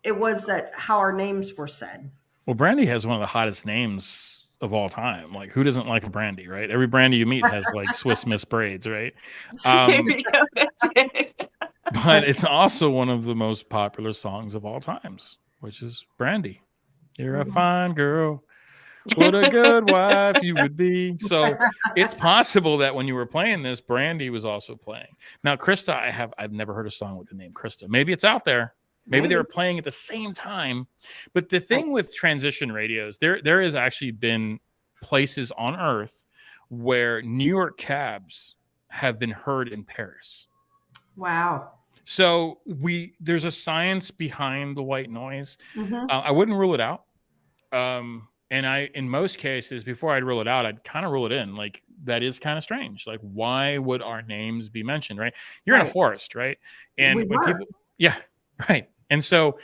it was that how our names were said? Well, Brandy has one of the hottest names of all time. Like, who doesn't like a Brandy, right? Every Brandy you meet has like Swiss Miss braids, right? But it's also one of the most popular songs of all times, which is Brandy. You're a fine girl. What a good wife you would be. So it's possible that when you were playing this, Brandy was also playing. Now, Krista, I've never heard a song with the name Krista. Maybe it's out there. Maybe they were playing at the same time. But the thing with transition radios, there has actually been places on Earth where New York cabs have been heard in Paris. Wow. So there's a science behind the white noise. I wouldn't rule it out. And in most cases, before I'd rule it out, I'd kind of rule it in. Like, that is kind of strange. Like, why would our names be mentioned, right? You're in a forest, right? And when people, right. And so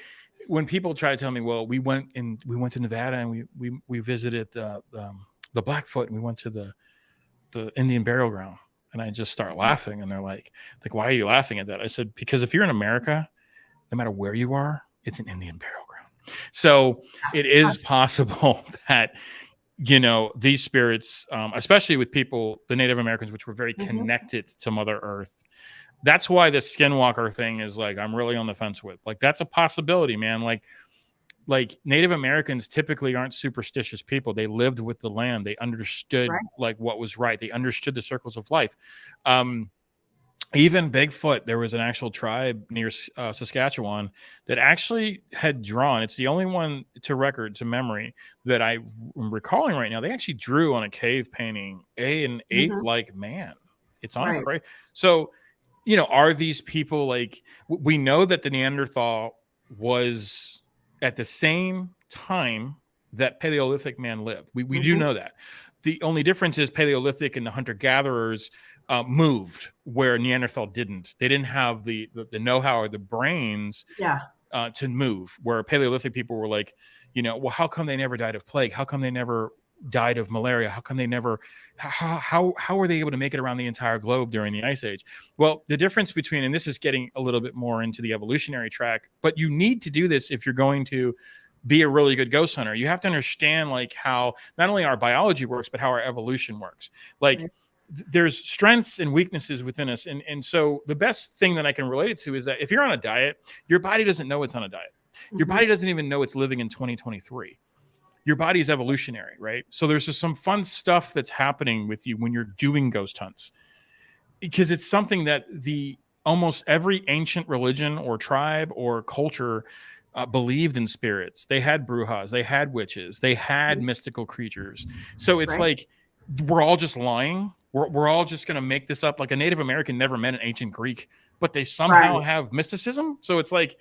when people try to tell me, well, we went to Nevada and we visited the Blackfoot, and we went to the Indian burial ground, and I just start laughing, and they're like, why are you laughing at that? I said, because if you're in America, no matter where you are, it's an Indian burial ground. So it is possible that, these spirits, especially with people, the Native Americans, which were very connected to Mother Earth. That's why the skinwalker thing is like, I'm really on the fence with. Like, that's a possibility, man. Like Native Americans typically aren't superstitious people. They lived with the land. They understood like what was right. They understood the circles of life. Even Bigfoot, there was an actual tribe near Saskatchewan that actually had drawn. It's the only one to memory that I'm recalling right now. They actually drew on a cave painting an ape-like man. It's on a crate. So, are these people like, we know that the Neanderthal was at the same time that Paleolithic man lived. We do know that. The only difference is Paleolithic and the hunter-gatherers moved where Neanderthal didn't. They didn't have the know-how or the brains to move, where Paleolithic people were like, well, how come they never died of plague? How come they never died of malaria? How come they never, how were they able to make it around the entire globe during the Ice Age? Well, the difference between, and this is getting a little bit more into the evolutionary track, but you need to do this if you're going to be a really good ghost hunter. You have to understand like how not only our biology works, but how our evolution works. Like, there's strengths and weaknesses within us. And so the best thing that I can relate it to is that if you're on a diet, your body doesn't know it's on a diet. Your body doesn't even know it's living in 2023. Your body's evolutionary, right? So there's just some fun stuff that's happening with you when you're doing ghost hunts. because it's something that the almost every ancient religion or tribe or culture believed in spirits. They had brujas, they had witches, they had mystical creatures. So it's like we're all just lying. We're all just going to make this up. Like a Native American never met an ancient Greek, but they somehow have mysticism. So it's like,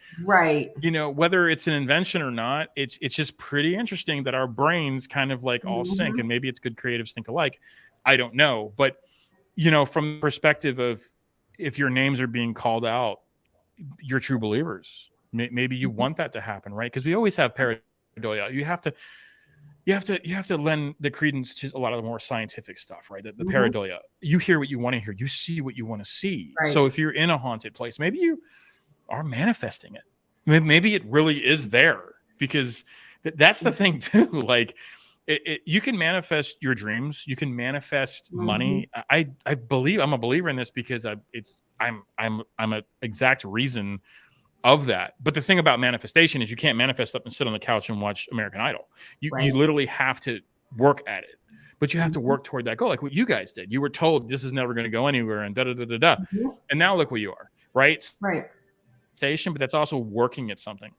you know, whether it's an invention or not, it's just pretty interesting that our brains kind of like all sync, and maybe it's good creatives think alike. I don't know, but you know, from the perspective of if your names are being called out, you're true believers. Maybe you want that to happen, right? Because we always have pareidolia. You have to lend the credence to a lot of the more scientific stuff, right? The pareidolia. You hear what you want to hear. You see what you want to see. Right. So if you're in a haunted place, maybe you are manifesting it. Maybe it really is there, because that's the thing too. Like you can manifest your dreams. You can manifest money. I believe, I'm a believer in this because I'm an exact reason of that. But the thing about manifestation is you can't manifest up and sit on the couch and watch American Idol. You literally have to work at it, but you have to work toward that goal. Like what you guys did. You were told this is never going to go anywhere and and now look where you are, right? Station, but that's also working at something.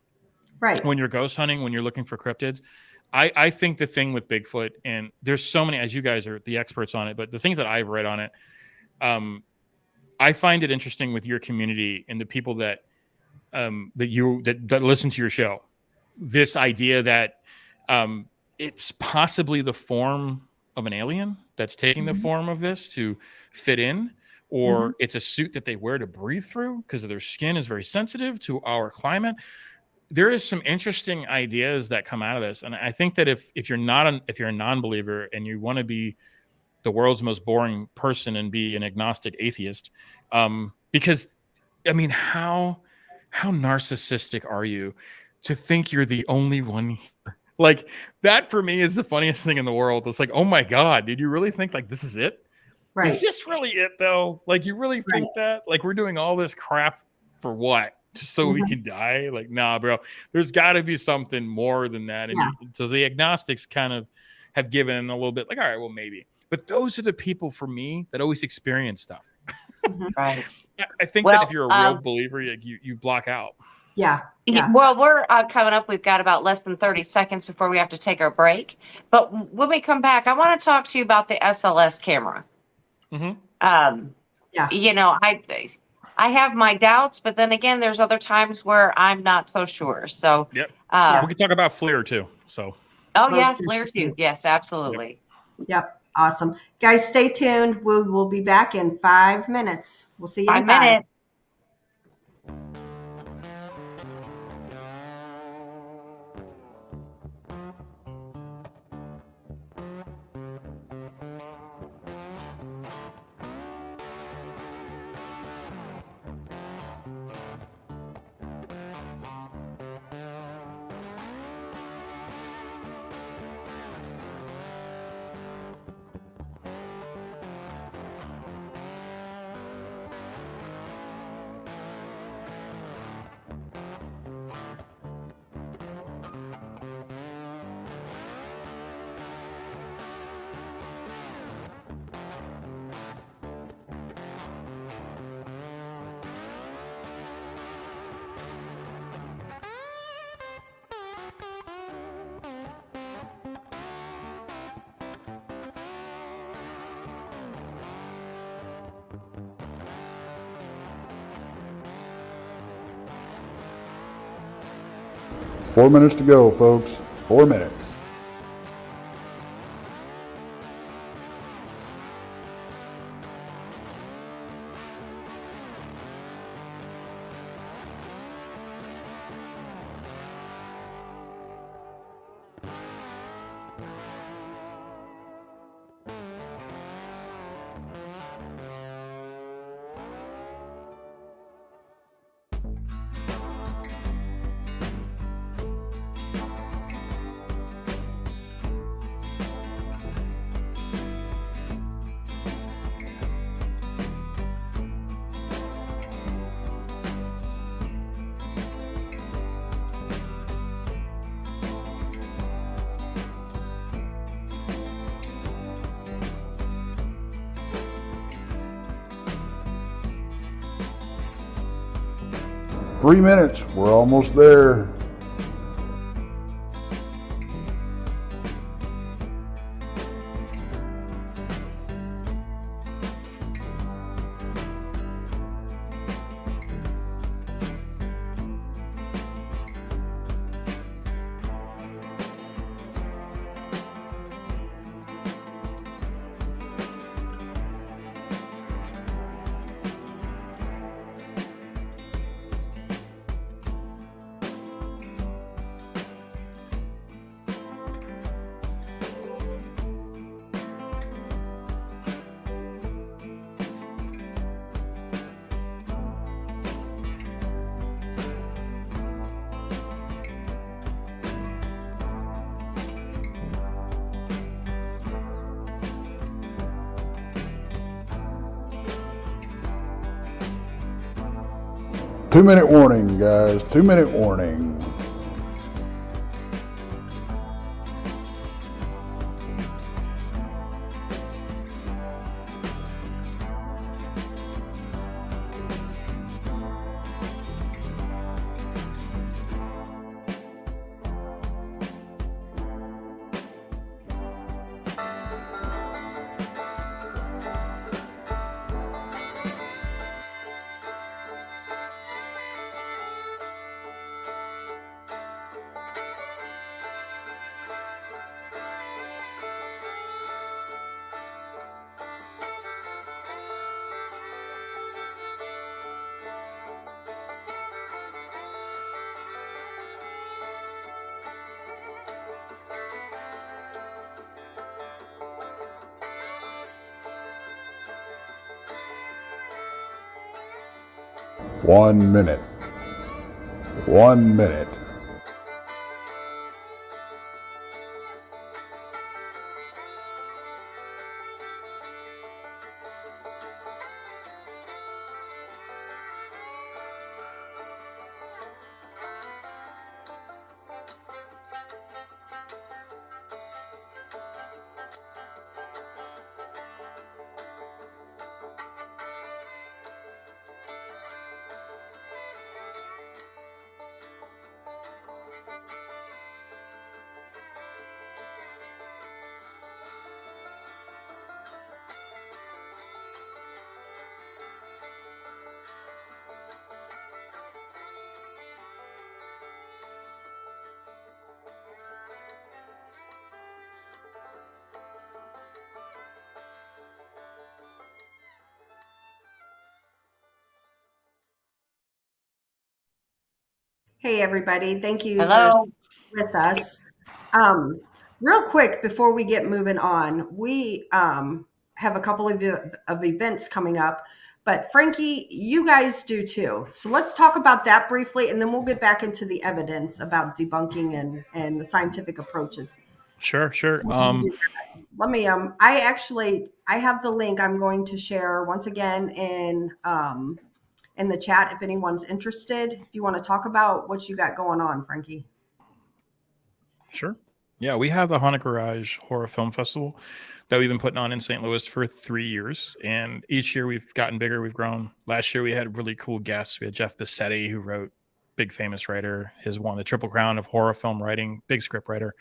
Right. When you're ghost hunting, when you're looking for cryptids, I think the thing with Bigfoot, and there's so many, as you guys are the experts on it, but the things that I've read on it, I find it interesting with your community and the people that listen to your show. This idea that it's possibly the form of an alien that's taking the form of this to fit in, or it's a suit that they wear to breathe through because their skin is very sensitive to our climate. There is some interesting ideas that come out of this, and I think that if you're a non-believer and you want to be the world's most boring person and be an agnostic atheist, because I mean, how narcissistic are you to think you're the only one here? Like that for me is the funniest thing in the world. It's like, oh my God, did you really think like this is it? Right. Is this really it though? Like you really think that? Like we're doing all this crap for what? Just so we can die? Like, nah, bro. There's got to be something more than that. And so the agnostics kind of have given a little bit like, all right, well, maybe. But those are the people for me that always experience stuff. Right. I think that if you're a real believer, you block out. Yeah. Well, we're coming up. We've got about less than 30 seconds before we have to take our break. But when we come back, I want to talk to you about the SLS camera. You know, I have my doubts, but then again, there's other times where I'm not so sure. So, we can talk about FLIR too. So, yes, FLIR too. Yes, absolutely. Yep. Awesome. Guys, stay tuned. We will be back in 5 minutes. We'll see you in 5 minutes. Four minutes to go, folks. 4 minutes. 3 minutes. We're almost there. Two-minute warning, guys. 2-minute warning. One minute. 1 minute. Hey, everybody. Thank you Hello. for with us. Real quick, before we get moving on, we have a couple of events coming up, but Frankie, you guys do too. So let's talk about that briefly, and then we'll get back into the evidence about debunking and the scientific approaches. Sure. Let me, I have the link I'm going to share once again in the chat if anyone's interested. If you want to talk about what you got going on, Frankie. Sure. Yeah, we have the Haunted Garage Horror Film Festival that we've been putting on in St. Louis for 3 years. And each year we've gotten bigger, we've grown. Last year we had really cool guests. We had Jeff Bissetti, who wrote big famous writer, has won the Triple Crown of horror film writing, big script writer.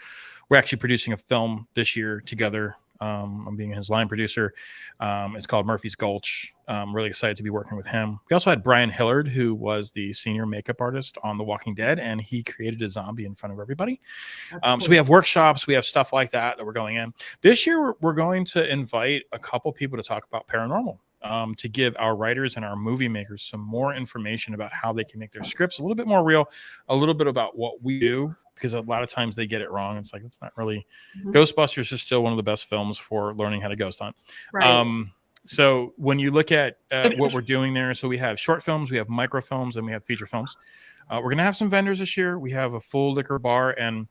We're actually producing a film this year together. I'm being his line producer. It's called Murphy's Gulch. I'm really excited to be working with him. We also had Brian Hillard, who was the senior makeup artist on The Walking Dead, and he created a zombie in front of everybody. Cool. So we have workshops, we have stuff like that we're going in. This year, we're going to invite a couple people to talk about paranormal. To give our writers and our movie makers some more information about how they can make their scripts a little bit more real, a little bit about what we do, because a lot of times they get it wrong. It's like, it's not really Ghostbusters is still one of the best films for learning how to ghost hunt. Right. So when you look at what we're doing there, so we have short films, we have microfilms, and we have feature films. We're going to have some vendors this year. We have a full liquor bar, and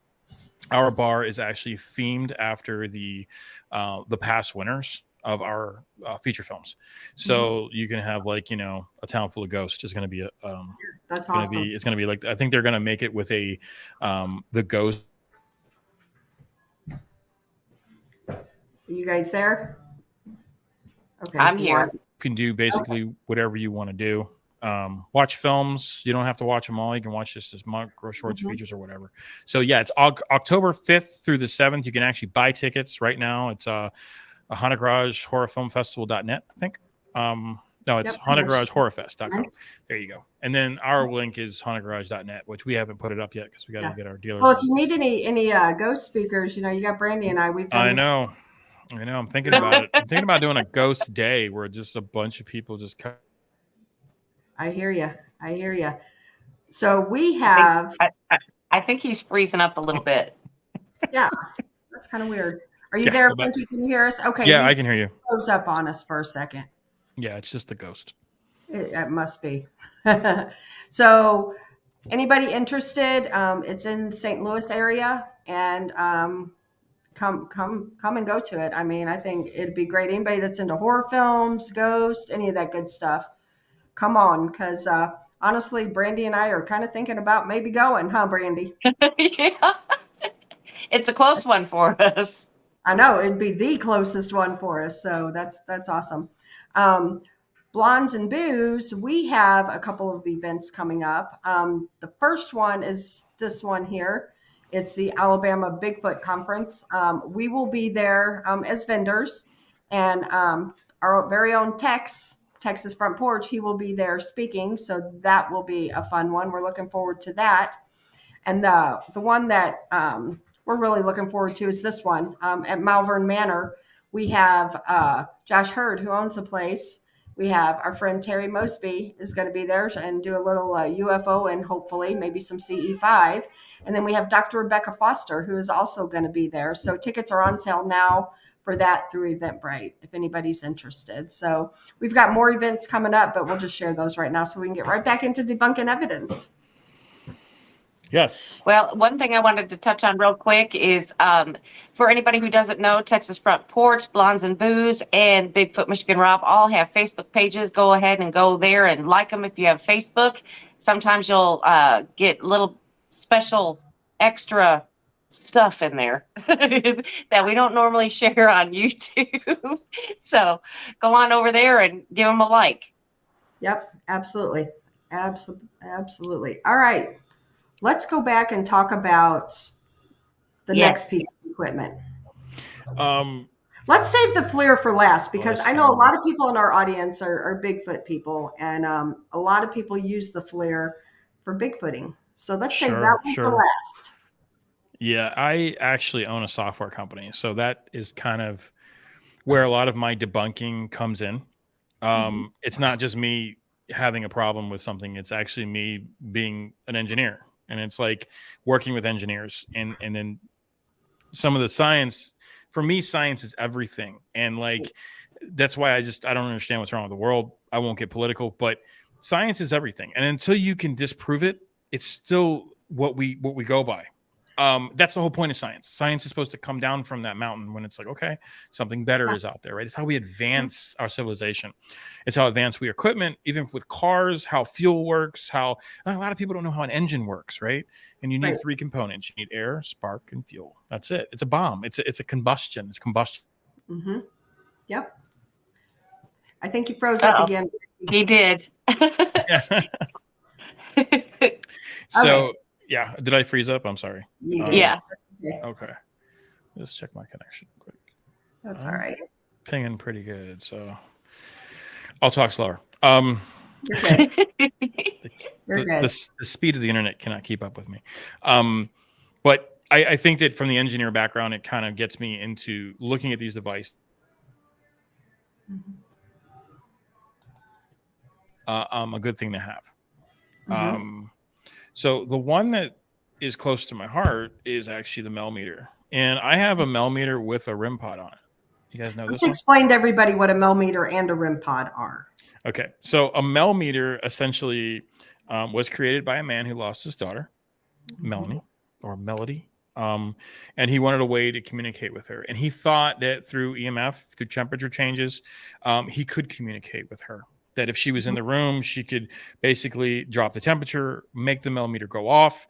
our bar is actually themed after the past winners of our feature films. So you can have, like, you know, A Town Full of Ghosts is going to be That's awesome. it's going to be like, I think they're going to make it with a the ghost. Are you guys there? Okay. I'm here. You can do basically whatever you want to do. Watch films. You don't have to watch them all. You can watch just as micro shorts, Mhm. features, or whatever. So yeah, it's October 5th through the 7th. You can actually buy tickets right now. It's a Haunted Garage Horror Film Festival.net, I think. No, it's Yep. Haunted Garage Horrorfest.com. Thanks. There you go. And then our link is hauntedgarage.net, which we haven't put it up yet because we got to Yeah. get our dealers. Well, if you need any ghost speakers, you know, you got Brandy and I. We've done I this. know. I'm thinking about it. I'm thinking about doing a ghost day where just a bunch of people just come. I hear you. I hear you. So we have. I think he's freezing up a little bit. Yeah, that's kind of weird. Are you Yeah, there, but- Brandy? Can you hear us? Okay. Yeah, I can hear you. Close up on us for a second. Yeah, it's just the ghost. It must be. So, anybody interested? It's in St. Louis area, and come and go to it. I mean, I think it'd be great. Anybody that's into horror films, ghost, any of that good stuff, come on. Because honestly, Brandy and I are kind of thinking about maybe going, huh, Brandy? Yeah. It's a close one for us. I know it'd be the closest one for us, so that's awesome. Blondes and Booze, we have a couple of events coming up. The first one is this one here. It's the Alabama Bigfoot Conference. We will be there as vendors, and our very own Texas Front Porch, he will be there speaking. So that will be a fun one. We're looking forward to that. And the one that we're really looking forward to is this one at Malvern Manor. We have Josh Hurd, who owns the place. We have our friend Terry Mosby is going to be there and do a little UFO and hopefully maybe some CE5. And then we have Dr. Rebecca Foster, who is also going to be there. So tickets are on sale now for that through Eventbrite, if anybody's interested. So we've got more events coming up, but we'll just share those right now so we can get right back into debunking evidence. Yes. Well, one thing I wanted to touch on real quick is for anybody who doesn't know, Texas Front Porch, Blondes and Booze, and Bigfoot Michigan Rob all have Facebook pages. Go ahead and go there and like them if you have Facebook. Sometimes you'll get little special extra stuff in there that we don't normally share on YouTube. So go on over there and give them a like. Yep, absolutely. Absolutely. All right. Let's go back and talk about the next piece of equipment. Let's save the FLIR for last because I know a lot of people in our audience are Bigfoot people, and a lot of people use the FLIR for Bigfooting. So let's save that one for last. Yeah, I actually own a software company, so that is kind of where a lot of my debunking comes in. It's not just me having a problem with something; it's actually me being an engineer. And it's like working with engineers and then some of the science. For me, science is everything. And like, that's why I don't understand what's wrong with the world. I won't get political, but science is everything. And until you can disprove it, it's still what we go by. That's the whole point of science. Science is supposed to come down from that mountain when it's like, okay, something better is out there, right? It's how we advance our civilization. It's how advanced we equipment, even with cars, how fuel works, how a lot of people don't know how an engine works, right? And you need three components. You need air, spark, and fuel. That's it. It's a bomb. It's a combustion. It's combustion. Mm-hmm. Yep. I think you froze up again. He did. So, yeah. Did I freeze up? I'm sorry. Yeah. Okay. Let's check my connection quick. That's all right. Pinging pretty good. So I'll talk slower. You're good. You're good. The speed of the internet cannot keep up with me. But I think that from the engineer background, it kind of gets me into looking at these devices. A good thing to have. So the one that is close to my heart is actually the Melmeter. And I have a Melmeter with a REM pod on it. You guys know this? Let's explain to everybody what a Melmeter and a REM pod are. Okay. So a Melmeter essentially was created by a man who lost his daughter, Melanie or Melody. And he wanted a way to communicate with her. And he thought that through EMF, through temperature changes, he could communicate with her. That if she was in the room, she could basically drop the temperature, make the Melmeter go off,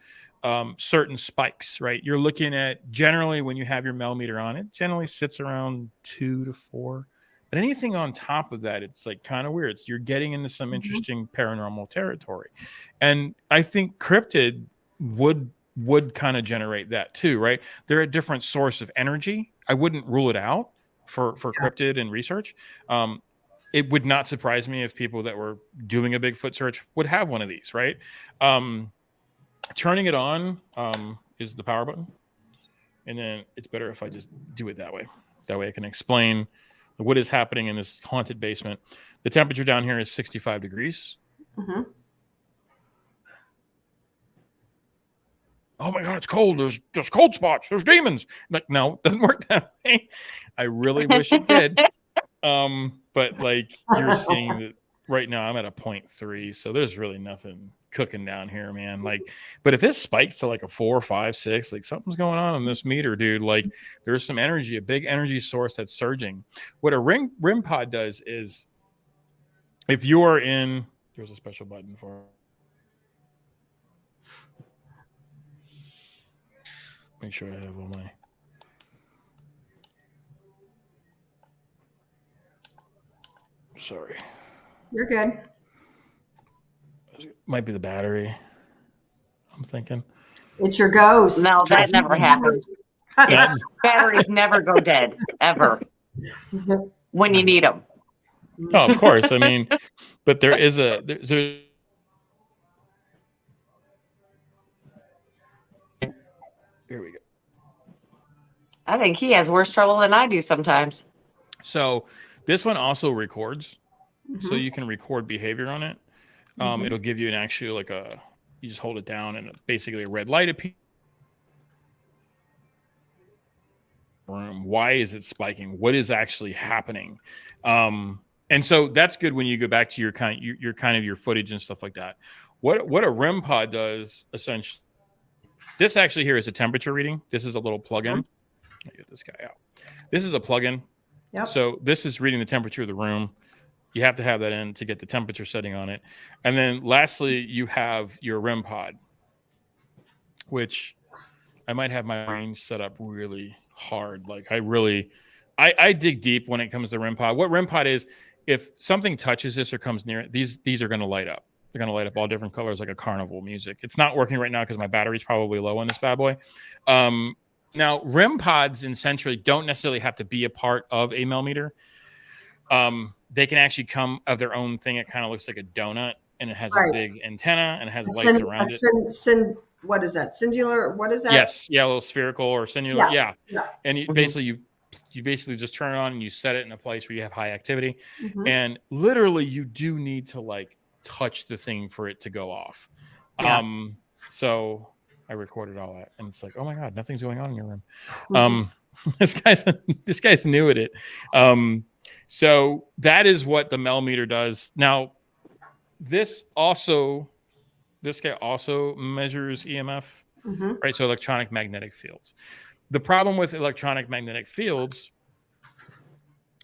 certain spikes, right? You're looking at generally when you have your Melmeter on, it generally sits around 2 to 4 But anything on top of that, it's like kind of weird. You're getting into some interesting paranormal territory. And I think cryptid would kind of generate that too, right? They're a different source of energy. I wouldn't rule it out for cryptid and research. It would not surprise me if people that were doing a Bigfoot search would have one of these, right? Turning it on is the power button. And then it's better if I just do it that way. That way I can explain what is happening in this haunted basement. The temperature down here is 65 degrees. Mm-hmm. Oh my God, it's cold. There's cold spots. There's demons. Like, no, it doesn't work that way. I really wish it did. But like you're seeing that right now, I'm at a 0.3. So there's really nothing cooking down here, man. Like, but if this spikes to like a 4, 5, 6, like something's going on this meter, dude. Like there's some energy, a big energy source that's surging. What a REM pod does is if you are in, there's a special button for it. Make sure I have all my. Sorry. You're good. Might be the battery. I'm thinking. It's your ghost. No, that never happens. Yeah. Batteries never go dead, ever. When you need them. Oh, of course. I mean, but there is there's here we go. I think he has worse trouble than I do sometimes. So this one also records. So you can record behavior on it. It'll give you an actual like you just hold it down and basically a red light appears. Room. Why is it spiking? What is actually happening? And so that's good when you go back to your kind of your footage and stuff like that. What a REM pod does essentially. This actually here is a temperature reading. This is a little plugin. Let me get this guy out. This is a plugin. Yep. So this is reading the temperature of the room. You have to have that in to get the temperature setting on it. And then lastly, you have your REM pod, which I might have my brain set up really hard. Like I dig deep when it comes to REM pod. What REM pod is, if something touches this or comes near it, these are going to light up. They're going to light up all different colors like a carnival music. It's not working right now because my battery's probably low on this bad boy. Now, REM pods essentially don't necessarily have to be a part of a millimeter. They can actually come of their own thing. It kind of looks like a donut, and it has a big antenna, and it has lights around it. What is that? Singular? What is that? Yes, yeah, a little spherical or singular. Yeah. And you basically just turn it on and you set it in a place where you have high activity, and literally you do need to like touch the thing for it to go off. So I recorded all that, and it's like, oh my God, nothing's going on in your room. This guy's new at it. So that is what the millimeter does. Now, this guy also measures EMF, right? So electronic magnetic fields. The problem with electronic magnetic fields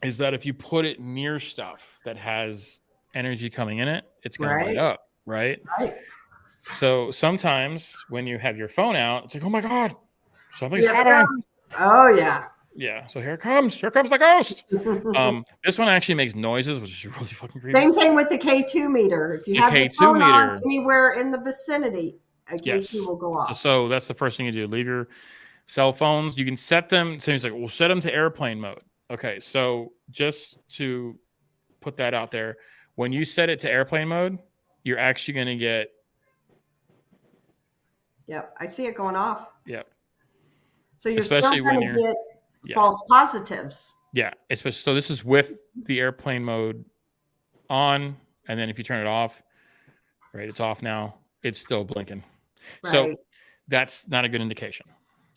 is that if you put it near stuff that has energy coming in it, it's going to light up, right? So sometimes when you have your phone out, it's like, oh my God, something's happening. Oh yeah. Yeah. So here it comes. Here comes the ghost. This one actually makes noises, which is really fucking creepy. Same thing with the K2 meter. If you have the phone on anywhere in the vicinity, a K2 will go off. So that's the first thing you do. Leave your cell phones. You can set them. So he's like, we'll set them to airplane mode. Okay. So just to put that out there, when you set it to airplane mode, you're actually going to get. Yep. I see it going off. Yep. So you're especially still going to get false positives. Yeah. Especially, so this is with the airplane mode on. And then if you turn it off, right, it's off now. It's still blinking. Right. So that's not a good indication.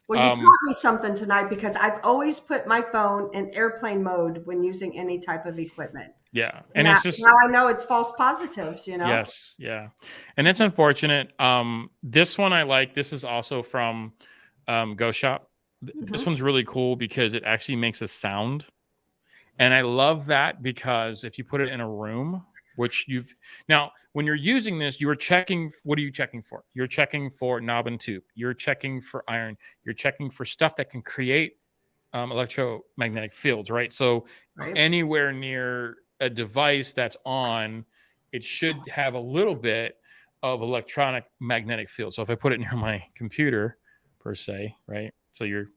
Well, you taught me something tonight because I've always put my phone in airplane mode when using any type of equipment. Yeah. And now, it's just now I know it's false positives, you know? Yes. Yeah. And it's unfortunate. This one I like. This is also from Ghost Shop. This one's really cool because it actually makes a sound. And I love that because if you put it in a room, which now when you're using this, you are checking. What are you checking for? You're checking for knob and tube. You're checking for iron. You're checking for stuff that can create electromagnetic fields, right? So Right. anywhere near a device that's on, it should have a little bit of electronic magnetic field. So if I put it near my computer, per se, right? So you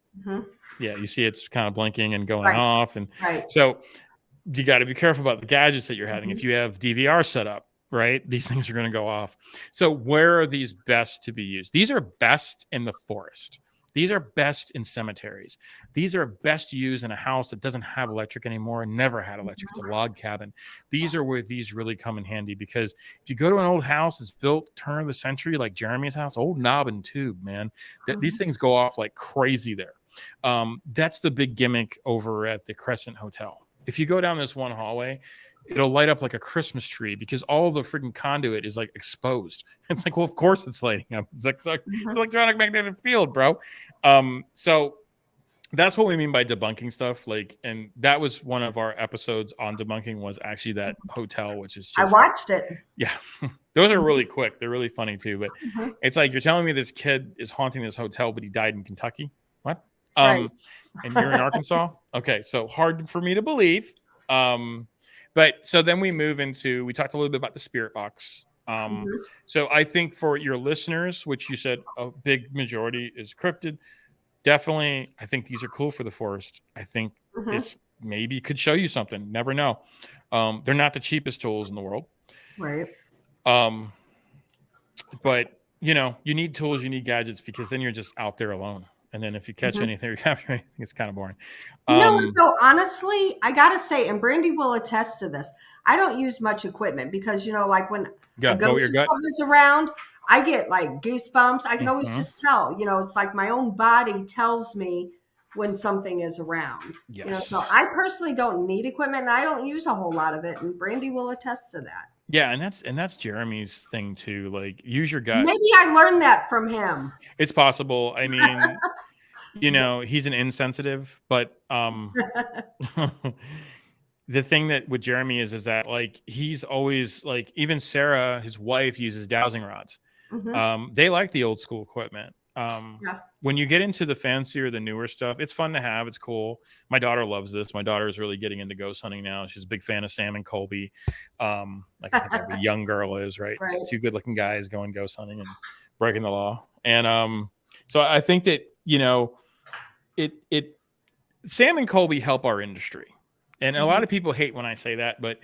see it's kind of blinking and going Right. off, and Right. so you got to be careful about the gadgets that you're having. Mhm. If you have DVR set up, right, these things are going to go off. So where are these best to be used? These are best in the forest. These are best in cemeteries. These are best used in a house that doesn't have electric anymore and never had electric. It's a log cabin. These are where these really come in handy, because if you go to an old house that's built turn of the century, like Jeremy's house, old knob and tube, man, these things go off like crazy there. That's the big gimmick over at the Crescent Hotel. If you go down this one hallway, it'll light up like a Christmas tree because all the freaking conduit is like exposed. It's like, well, of course it's lighting up. It's like it's electronic magnetic field, bro. So that's what we mean by debunking stuff. Like, and that was one of our episodes on debunking, was actually that hotel, which is I just, watched it. yeah, those are really quick. They're really funny too. But Mhm. it's like, you're telling me this kid is haunting this hotel, but he died in Kentucky. What? Right. And you're in Arkansas? Okay, so hard for me to believe. But so then we talked a little bit about the spirit box. So I think for your listeners, which you said a big majority is cryptid, definitely, I think these are cool for the forest. I think this maybe could show you something. Never know. They're not the cheapest tools in the world. Right. But you need tools, you need gadgets, because then you're just out there alone. And then if you catch anything or capture anything, it's kind of boring. You know what, though, honestly, I got to say, and Brandy will attest to this, I don't use much equipment because, like when a ghost is around, I get like goosebumps. I can always just tell, it's like my own body tells me when something is around. Yes. So I personally don't need equipment, and I don't use a whole lot of it, and Brandy will attest to that. Yeah, and that's Jeremy's thing too. Like, use your gut. Maybe I learned that from him. It's possible. I mean, he's an insensitive, but the thing that with Jeremy is that, like, he's always like, even Sarah, his wife, uses dowsing rods. They like the old school equipment. When you get into the fancier, the newer stuff, it's fun to have. It's cool. My daughter loves this. My daughter is really getting into ghost hunting now. She's a big fan of Sam and Colby. Like I think every young girl is, right? Two good looking guys going ghost hunting and breaking the law. And so I think that, Sam and Colby help our industry. And a lot of people hate when I say that, but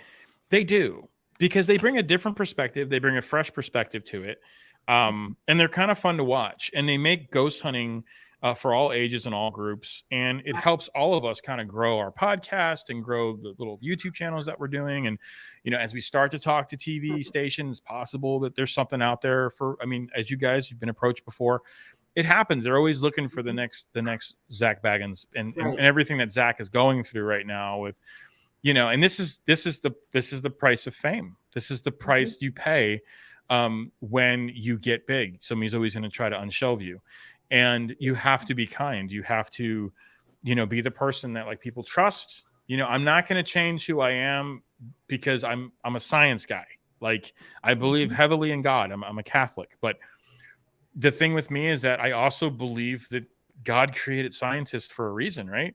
they do, because they bring a different perspective. They bring a fresh perspective to it. And they're kind of fun to watch, and they make ghost hunting for all ages and all groups. And it helps all of us kind of grow our podcast and grow the little YouTube channels that we're doing. And, as we start to talk to TV stations, it's possible that there's something out there as you guys, you've been approached before. It happens. They're always looking for the next Zach Baggins and everything that Zach is going through right now with, and this is the price of fame. This is the price you pay when you get big. Somebody's always going to try to unshelve you, and you have to be kind. You have to, be the person that, like, people trust. I'm not going to change who I am because I'm a science guy. Like, I believe heavily in God. I'm a Catholic, but the thing with me is that I also believe that God created scientists for a reason, right?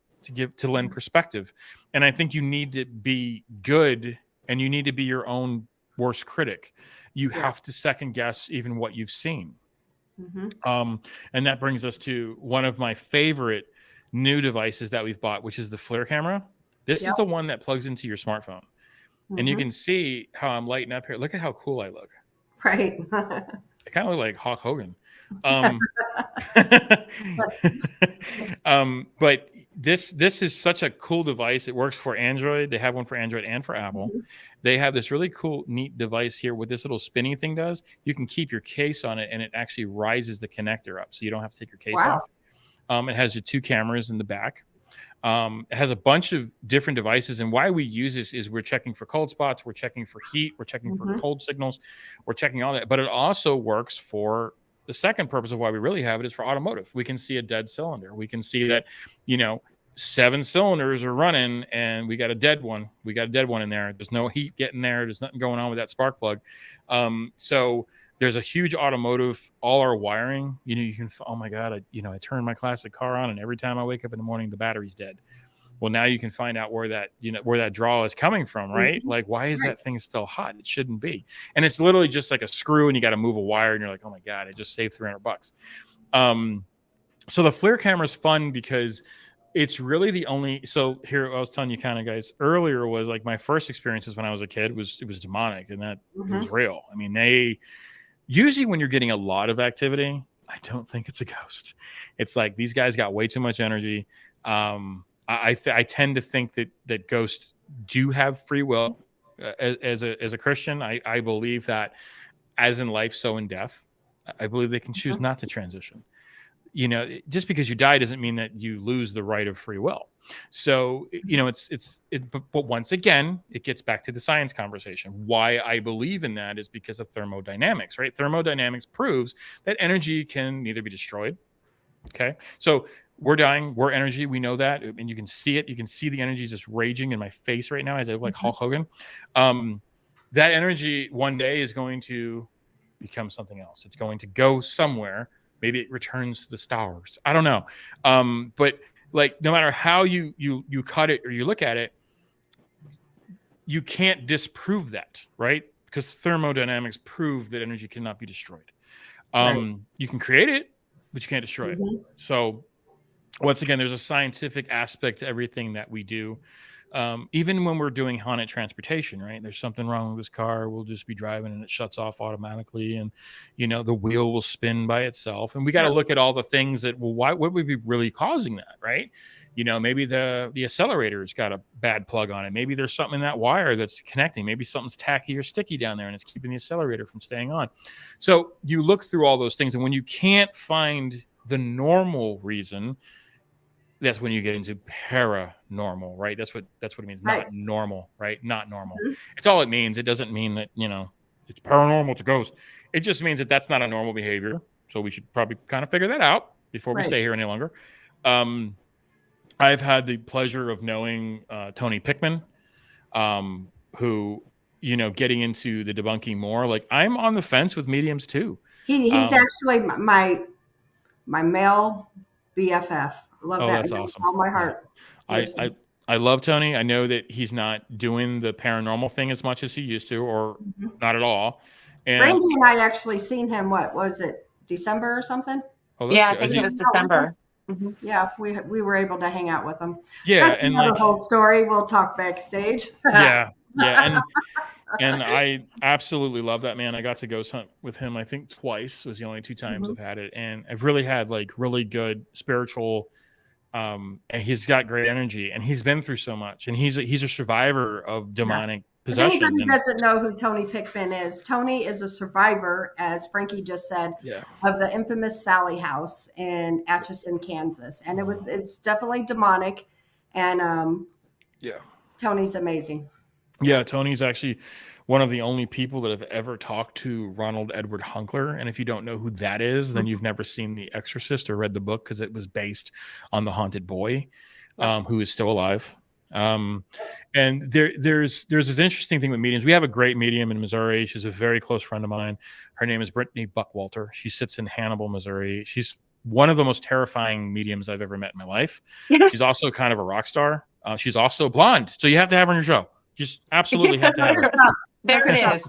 To lend perspective. And I think you need to be good, and you need to be your own worst critic. You have to second guess even what you've seen. And that brings us to one of my favorite new devices that we've bought, which is the FLIR camera. This is the one that plugs into your smartphone. And you can see how I'm lighting up here. Look at how cool I look. Right. I kind of look like Hulk Hogan. But this is such a cool device. It works for Android. They have one for Android and for Apple. They have this really cool, neat device here. What this little spinning thing does, you can keep your case on it, and it actually rises the connector up, so you don't have to take your case off. It has your two cameras in the back. It has a bunch of different devices, and why we use this is we're checking for cold spots, we're checking for heat, we're checking for cold signals, we're checking all that. But it also works for the second purpose of why we really have it, is for automotive. We can see a dead cylinder. We can see that, 7 cylinders are running, and we got a dead one. We got a dead one in there. There's no heat getting there. There's nothing going on with that spark plug. So There's a huge automotive, all our wiring, you can, oh my God, I turn my classic car on and every time I wake up in the morning, the battery's dead. Well, now you can find out where that draw is coming from, right? Mhm. Like, why is Right. that thing still hot? It shouldn't be. And it's literally just like a screw and you got to move a wire and you're like, oh my God, I just saved $300. So the FLIR camera is fun because it's really the only. So here I was telling you kind of guys earlier was like my first experiences when I was a kid it was demonic and that it was real. I mean, they usually when you're getting a lot of activity, I don't think it's a ghost. It's like these guys got way too much energy. I tend to think that ghosts do have free will. As a Christian, I believe that as in life, so in death, I believe they can choose not to transition. Just because you die doesn't mean that you lose the right of free will. So, but once again, it gets back to the science conversation. Why I believe in that is because of thermodynamics, right? Thermodynamics proves that energy can neither be destroyed. Okay. So we're dying, we're energy. We know that. And you can see it. You can see the energy just raging in my face right now as I look like Hulk Hogan. That energy one day is going to become something else. It's going to go somewhere. Maybe it returns to the stars. I don't know. But like, no matter how you cut it or you look at it, you can't disprove that, right? Because thermodynamics prove that energy cannot be destroyed. Right. You can create it, but you can't destroy it. So once again, there's a scientific aspect to everything that we do. Even when we're doing haunted transportation, right? There's something wrong with this car. We'll just be driving and it shuts off automatically. And, the wheel will spin by itself. And we got to look at all the things that, well, why would we be really causing that, right? Maybe the accelerator's got a bad plug on it. Maybe there's something in that wire that's connecting. Maybe something's tacky or sticky down there and it's keeping the accelerator from staying on. So you look through all those things. And when you can't find the normal reason, that's when you get into paranormal, right? That's what it means. Right. Not normal, right? Not normal. It's all it means. It doesn't mean that, it's paranormal, it's a ghost. It just means that that's not a normal behavior. So we should probably kind of figure that out before we stay here any longer. I've had the pleasure of knowing Tony Pickman, who, getting into the debunking more. Like I'm on the fence with mediums too. He's actually my male BFF. Love that. That's awesome. All my heart. Yeah. I love Tony. I know that he's not doing the paranormal thing as much as he used to, or not at all. And Brandy and I actually seen him. What was it? December or something? Yeah, I think it was December. Yeah, we were able to hang out with him. Yeah, that's and another whole story. We'll talk backstage. yeah, and I absolutely love that man. I got to ghost hunt with him. I think twice was the only 2 times I've had it, and I've really had like really good spiritual. And he's got great energy, and he's been through so much, and he's a survivor of demonic possession. If anybody doesn't know who Tony Pickman is, Tony is a survivor, as Frankie just said, of the infamous Sally House in Atchison, Kansas, and it's definitely demonic, and Tony's amazing. Yeah, Tony's actually one of the only people that have ever talked to Ronald Edward Hunkler. And if you don't know who that is, then you've never seen The Exorcist or read the book, because it was based on the haunted boy who is still alive. And there's this interesting thing with mediums. We have a great medium in Missouri. She's a very close friend of mine. Her name is Brittany Buckwalter. She sits in Hannibal, Missouri. She's one of the most terrifying mediums I've ever met in my life. She's also kind of a rock star. She's also blonde. So you have to have her on your show. Just absolutely have to have her. There it is.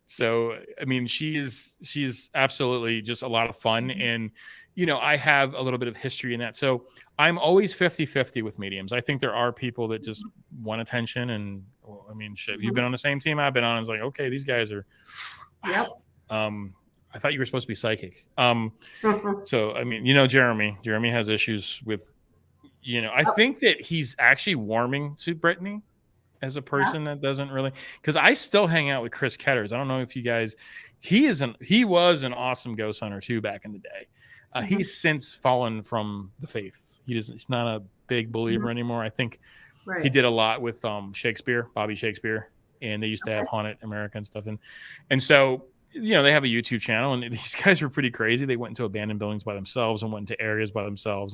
So I mean, she's absolutely just a lot of fun, and I have a little bit of history in that. So I'm always 50-50 with mediums. I think there are people that just want attention, and I mean, shit, you've been on the same team I've been on. It's like, okay, these guys are. Wow. I thought you were supposed to be psychic. So I mean, Jeremy has issues with. I think that he's actually warming to Brittany as a person that doesn't really, because I still hang out with Chris Ketters. I don't know if you guys, he was an awesome ghost hunter too back in the day. He's since fallen from the faith. He's not a big believer anymore. I think he did a lot with Bobby Shakespeare, and they used to have Haunted America and stuff. And so, they have a YouTube channel, and these guys were pretty crazy. They went into abandoned buildings by themselves and went into areas by themselves.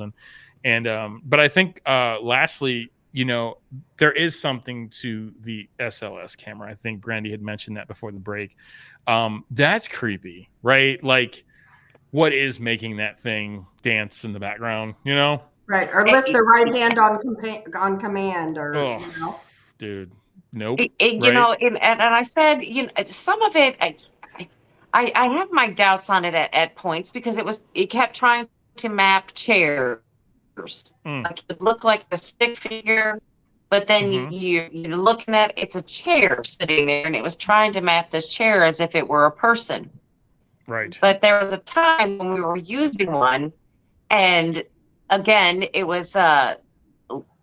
But I think lastly, you know, there is something to the SLS camera. I think Brandy had mentioned that before the break. That's creepy, right? Like, what is making that thing dance in the background, you know? Right. Or lift the right hand on command, or, Oh, you know. dude, nope, You right? know, and I said, you know, some of it, I have my doubts on it at points because it kept trying to map chairs. Mm, Like it looked like a stick figure, but then hmm. you're looking at it's a chair sitting there, and it was trying to map this chair as if it were a person. Right. But there was a time when we were using one, and again, it was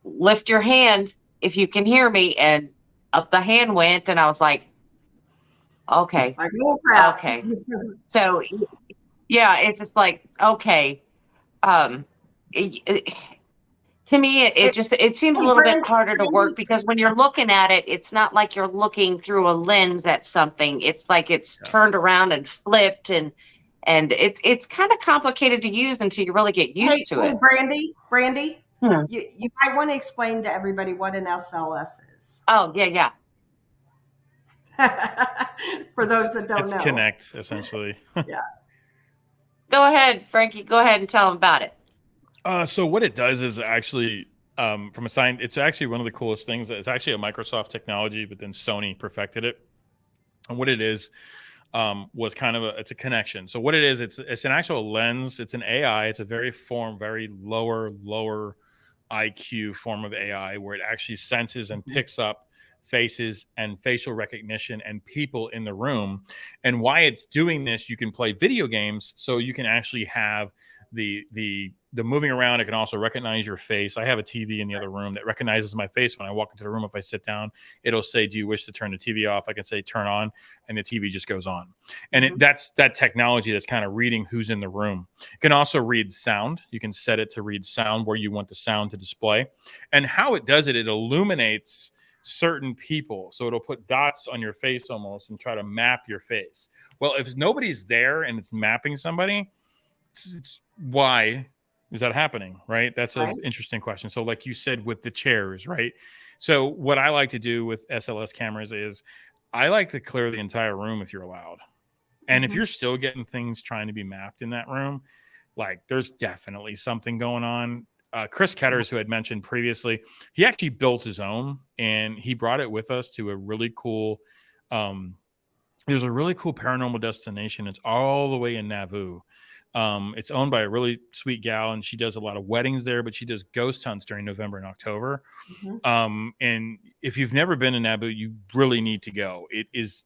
lift your hand if you can hear me, and up the hand went, and I was like, okay, Like, oh crap. okay. So yeah, it's just like, okay. Um, to me, it It, just it seems a hey, little bit harder to Brandy, work because when you're looking at it, it's not like you're looking through a lens at something. It's like it's Yeah. turned around and flipped, and it's kind of complicated to use until you really get hey, used to hey, it. Brandy, Hmm. you might want to explain to everybody what an SLS is. Oh yeah, For those that don't It's know. Connect, essentially. Yeah. go ahead, Frankie. Go ahead and tell them about it. So what it does is actually, from a sign, it's actually one of the coolest things. It's actually a Microsoft technology, but then Sony perfected it. And what it is, was kind of it's a connection. So what it is, it's an actual lens. It's an AI. It's a very lower IQ form of AI where it actually senses and picks up faces and facial recognition and people in the room. And why it's doing this, you can play video games, so you can actually have the moving around. It can also recognize your face. I have a TV in the other room that recognizes my face when I walk into the room. If I sit down, it'll say, "Do you wish to turn the TV off?" I can say, "Turn on," and the TV just goes on. And that's that technology that's kind of reading who's in the room. It can also read sound. You can set it to read sound where you want the sound to display. And how it does it, it illuminates certain people. So it'll put dots on your face almost and try to map your face. Well, if nobody's there and it's mapping somebody, why is that happening? Right. That's an Right. interesting question. So, like you said, with the chairs, right? So, what I like to do with SLS cameras is I like to clear the entire room if you're allowed. And if you're still getting things trying to be mapped in that room, like there's definitely something going on. Chris Ketters, who had mentioned previously, he actually built his own and he brought it with us to a really cool. There's a really cool paranormal destination. It's all the way in Nauvoo. It's owned by a really sweet gal, and she does a lot of weddings there, but she does ghost hunts during November and October. And if you've never been to Nauvoo, you really need to go. It's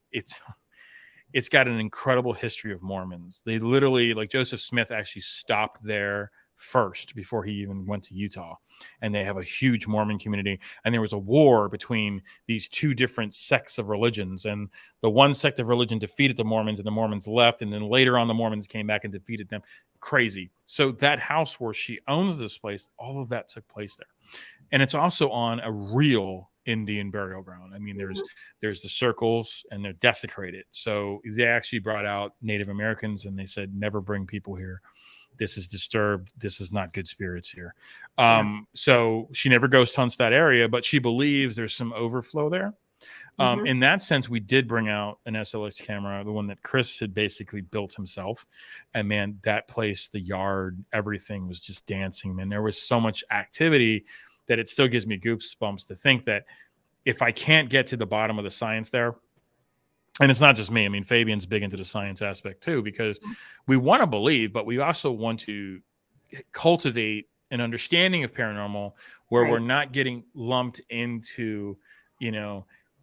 got an incredible history of Mormons. They literally, like Joseph Smith, actually stopped there first before he even went to Utah. And they have a huge Mormon community. And there was a war between these two different sects of religions. And the one sect of religion defeated the Mormons, and the Mormons left. And then later on, the Mormons came back and defeated them. Crazy. So that house where she owns this place, all of that took place there. And it's also on a real Indian burial ground. I mean, there's the circles and they're desecrated. So they actually brought out Native Americans and they said, never bring people here. This is disturbed. This is not good spirits here. So she never ghost hunts that area, but she believes there's some overflow there. In that sense, we did bring out an SLS camera, the one that Chris had basically built himself. And man, that place, the yard, everything was just dancing, man. There was so much activity that it still gives me goosebumps to think that if I can't get to the bottom of the science there, and it's not just me. I mean, Fabian's big into the science aspect too, because we want to believe, but we also want to cultivate an understanding of paranormal where we're not getting lumped into,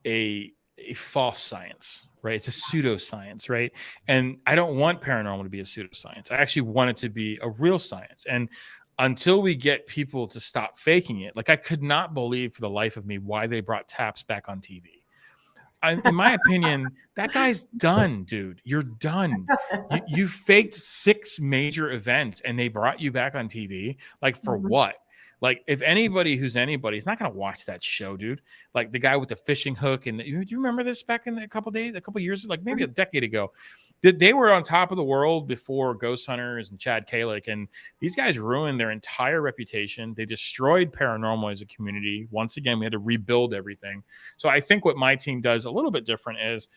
a false science, right? It's a pseudoscience, right? And I don't want paranormal to be a pseudoscience. I actually want it to be a real science. And until we get people to stop faking it, like I could not believe for the life of me why they brought Taps back on TV. In my opinion, that guy's done, dude. You're done. You faked 6 major events and they brought you back on TV. Like for what? Like if anybody who's anybody is not going to watch that show, dude. Like the guy with the fishing hook. And do you remember this back in a couple years, like maybe a decade ago? They were on top of the world before Ghost Hunters and Chad Kalick, and these guys ruined their entire reputation. They destroyed paranormal as a community. Once again, we had to rebuild everything. So I think what my team does a little bit different is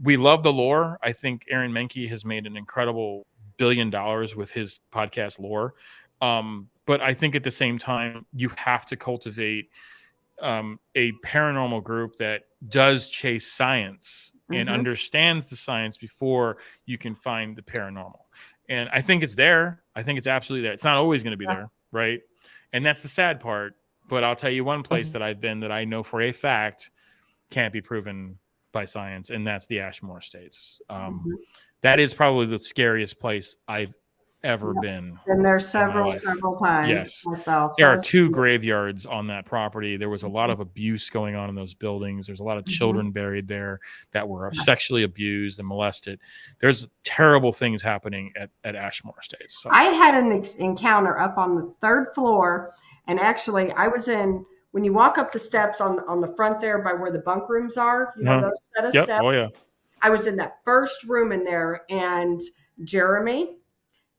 we love the lore. I think Aaron Menke has made an incredible $1 billion with his podcast lore. But I think at the same time, you have to cultivate a paranormal group that does chase science and understands the science before you can find the paranormal. And I think it's there. I think it's absolutely there. It's not always going to be there, right? And that's the sad part. But I'll tell you one place that I've been that I know for a fact can't be proven by science, and that's the Ashmore Estates. That is probably the scariest place I've ever been. And there's several times myself. There are 2 graveyards on that property. There was a lot of abuse going on in those buildings. There's a lot of children buried there that were sexually abused and molested. There's terrible things happening at Ashmore Estates. So. I had an encounter up on the 3rd floor, and actually I was in, when you walk up the steps on the front there by where the bunk rooms are, you know, those set of steps. Oh, yeah. I was in that first room in there, and Jeremy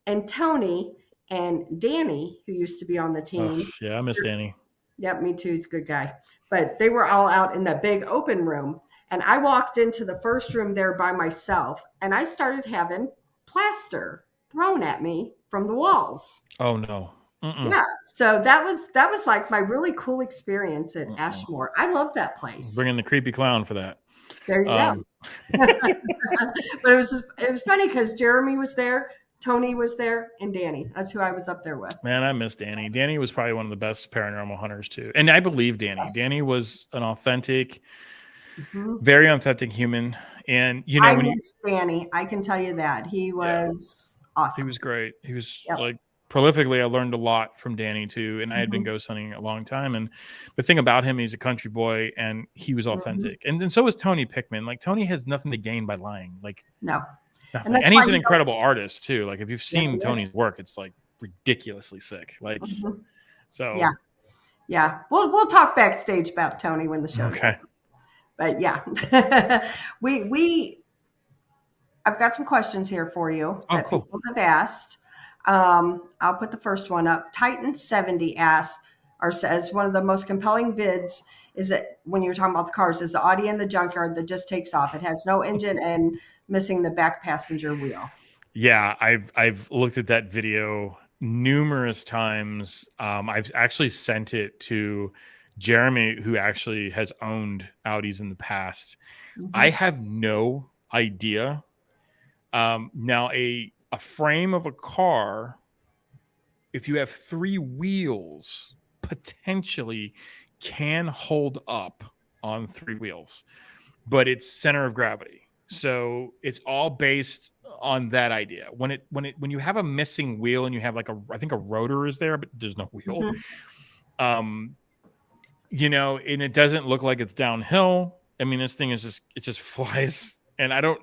and Tony and Danny, who used to be on the team. Yeah, I miss Danny. Yep, me too. He's a good guy. But they were all out in that big open room. And I walked into the first room there by myself, and I started having plaster thrown at me from the walls. Oh, no. Yeah. So that was like my really cool experience at Ashmore. I love that place. Bringing the creepy clown for that. There you go. But it was funny because Jeremy was there, Tony was there, and Danny. That's who I was up there with. Man, I miss Danny. Danny was probably one of the best paranormal hunters too. And I believe Danny. Yes. Danny was an authentic, very authentic human. And you know, I miss Danny. I can tell you that. He was awesome. He was great. He was like prolifically. I learned a lot from Danny too. And I had been ghost hunting a long time. And the thing about him, he's a country boy and he was authentic. And so was Tony Pickman. Like Tony has nothing to gain by lying. Like no. And he's an incredible artist too. Like if you've seen Tony's work, it's like ridiculously sick. Like so yeah. We'll talk backstage about Tony when the show's over. But yeah. I've got some questions here for you that people have asked. I'll put the first one up. Titan 70 asks or says one of the most compelling vids is that when you're talking about the cars is the Audi in the junkyard that just takes off. It has no engine and missing the back passenger wheel. Yeah, I've looked at that video numerous times. I've actually sent it to Jeremy, who actually has owned Audis in the past. I have no idea. Now a frame of a car, if you have 3 wheels, potentially can hold up on 3 wheels, but it's center of gravity. So it's all based on that idea. When you have a missing wheel and you have like I think a rotor is there, but there's no wheel. You know, and it doesn't look like it's downhill. I mean, this thing is just flies. And I don't,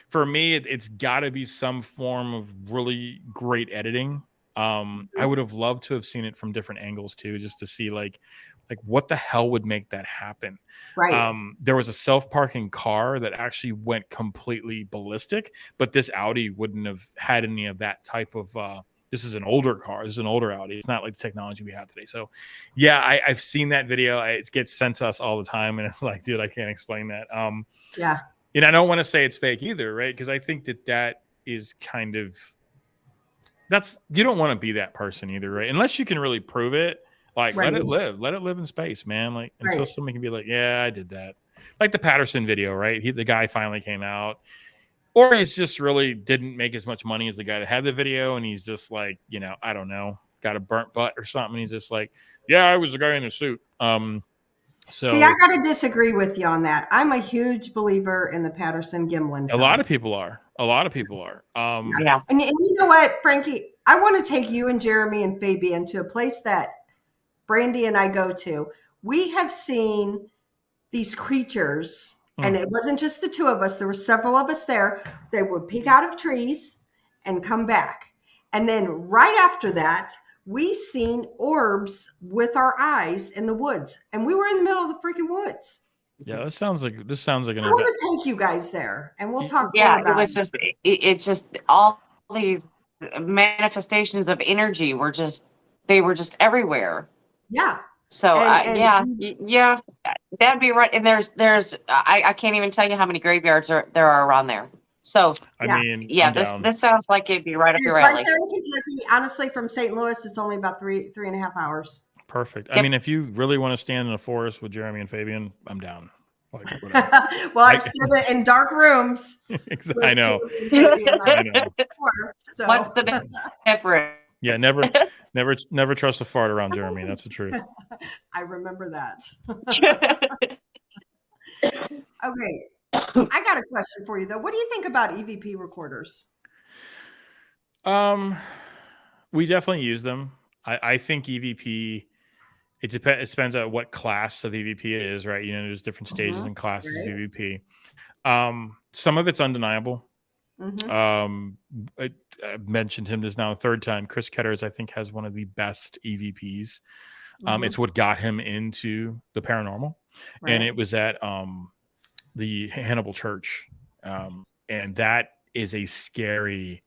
for me, it's got to be some form of really great editing. I would have loved to have seen it from different angles too, just to see like what the hell would make that happen. Right. There was a self-parking car that actually went completely ballistic, but this Audi wouldn't have had any of that type of, this is an older car. This is an older Audi. It's not like the technology we have today. So yeah, I've seen that video. It gets sent to us all the time. And it's like, dude, I can't explain that. Yeah. And I don't want to say it's fake either, right? Because I think that is kind of, you don't want to be that person either, right? Unless you can really prove it. Like, let it live in space, man. Like, until somebody can be like, yeah, I did that. Like the Patterson video, right? The guy finally came out. Or he's just really didn't make as much money as the guy that had the video. And he's just like, you know, I don't know, got a burnt butt or something. He's just like, yeah, I was the guy in the suit. So see, I got to disagree with you on that. I'm a huge believer in the Patterson Gimlin. A lot of people are. Yeah. And you know what, Frankie? I want to take you and Jeremy and Fabian to a place that Brandy and I go to. We have seen these creatures, and it wasn't just the 2 of us. There were several of us there. They would peek out of trees and come back. And then right after that, we seen orbs with our eyes in the woods. And we were in the middle of the freaking woods. Yeah, this sounds like an I event. want to take you guys there, and we'll talk more Yeah, it about was it. just it's just all these manifestations of energy were just they were just everywhere. Yeah, So and yeah, that'd be right. And I can't even tell you how many graveyards there are around there. So I yeah, mean, yeah, I'm this down. this sounds like it'd be right up and it's your right alley. there in Kentucky. Honestly, from St. Louis, it's only about three and a half hours. Perfect. I Yep. mean, if you really want to stand in a forest with Jeremy and Fabian, I'm down. Like whatever. Well, I've I stood in dark rooms I with know. Jeremy and Fabian. I know. What's So the difference? Yeah, never trust a fart around Jeremy. That's the truth. I remember that. Okay, I got a question for you though. What do you think about EVP recorders? We definitely use them. I think EVP. It depends on what class of EVP it is, right? You know, there's different stages Mhm. and classes of Right. EVP. Some of it's undeniable. Mhm. I mentioned him this now a third time. Chris Ketters, I think, has one of the best EVPs. Mhm. It's what got him into the paranormal, and Right. it was at the Hannibal Church, and that is a scary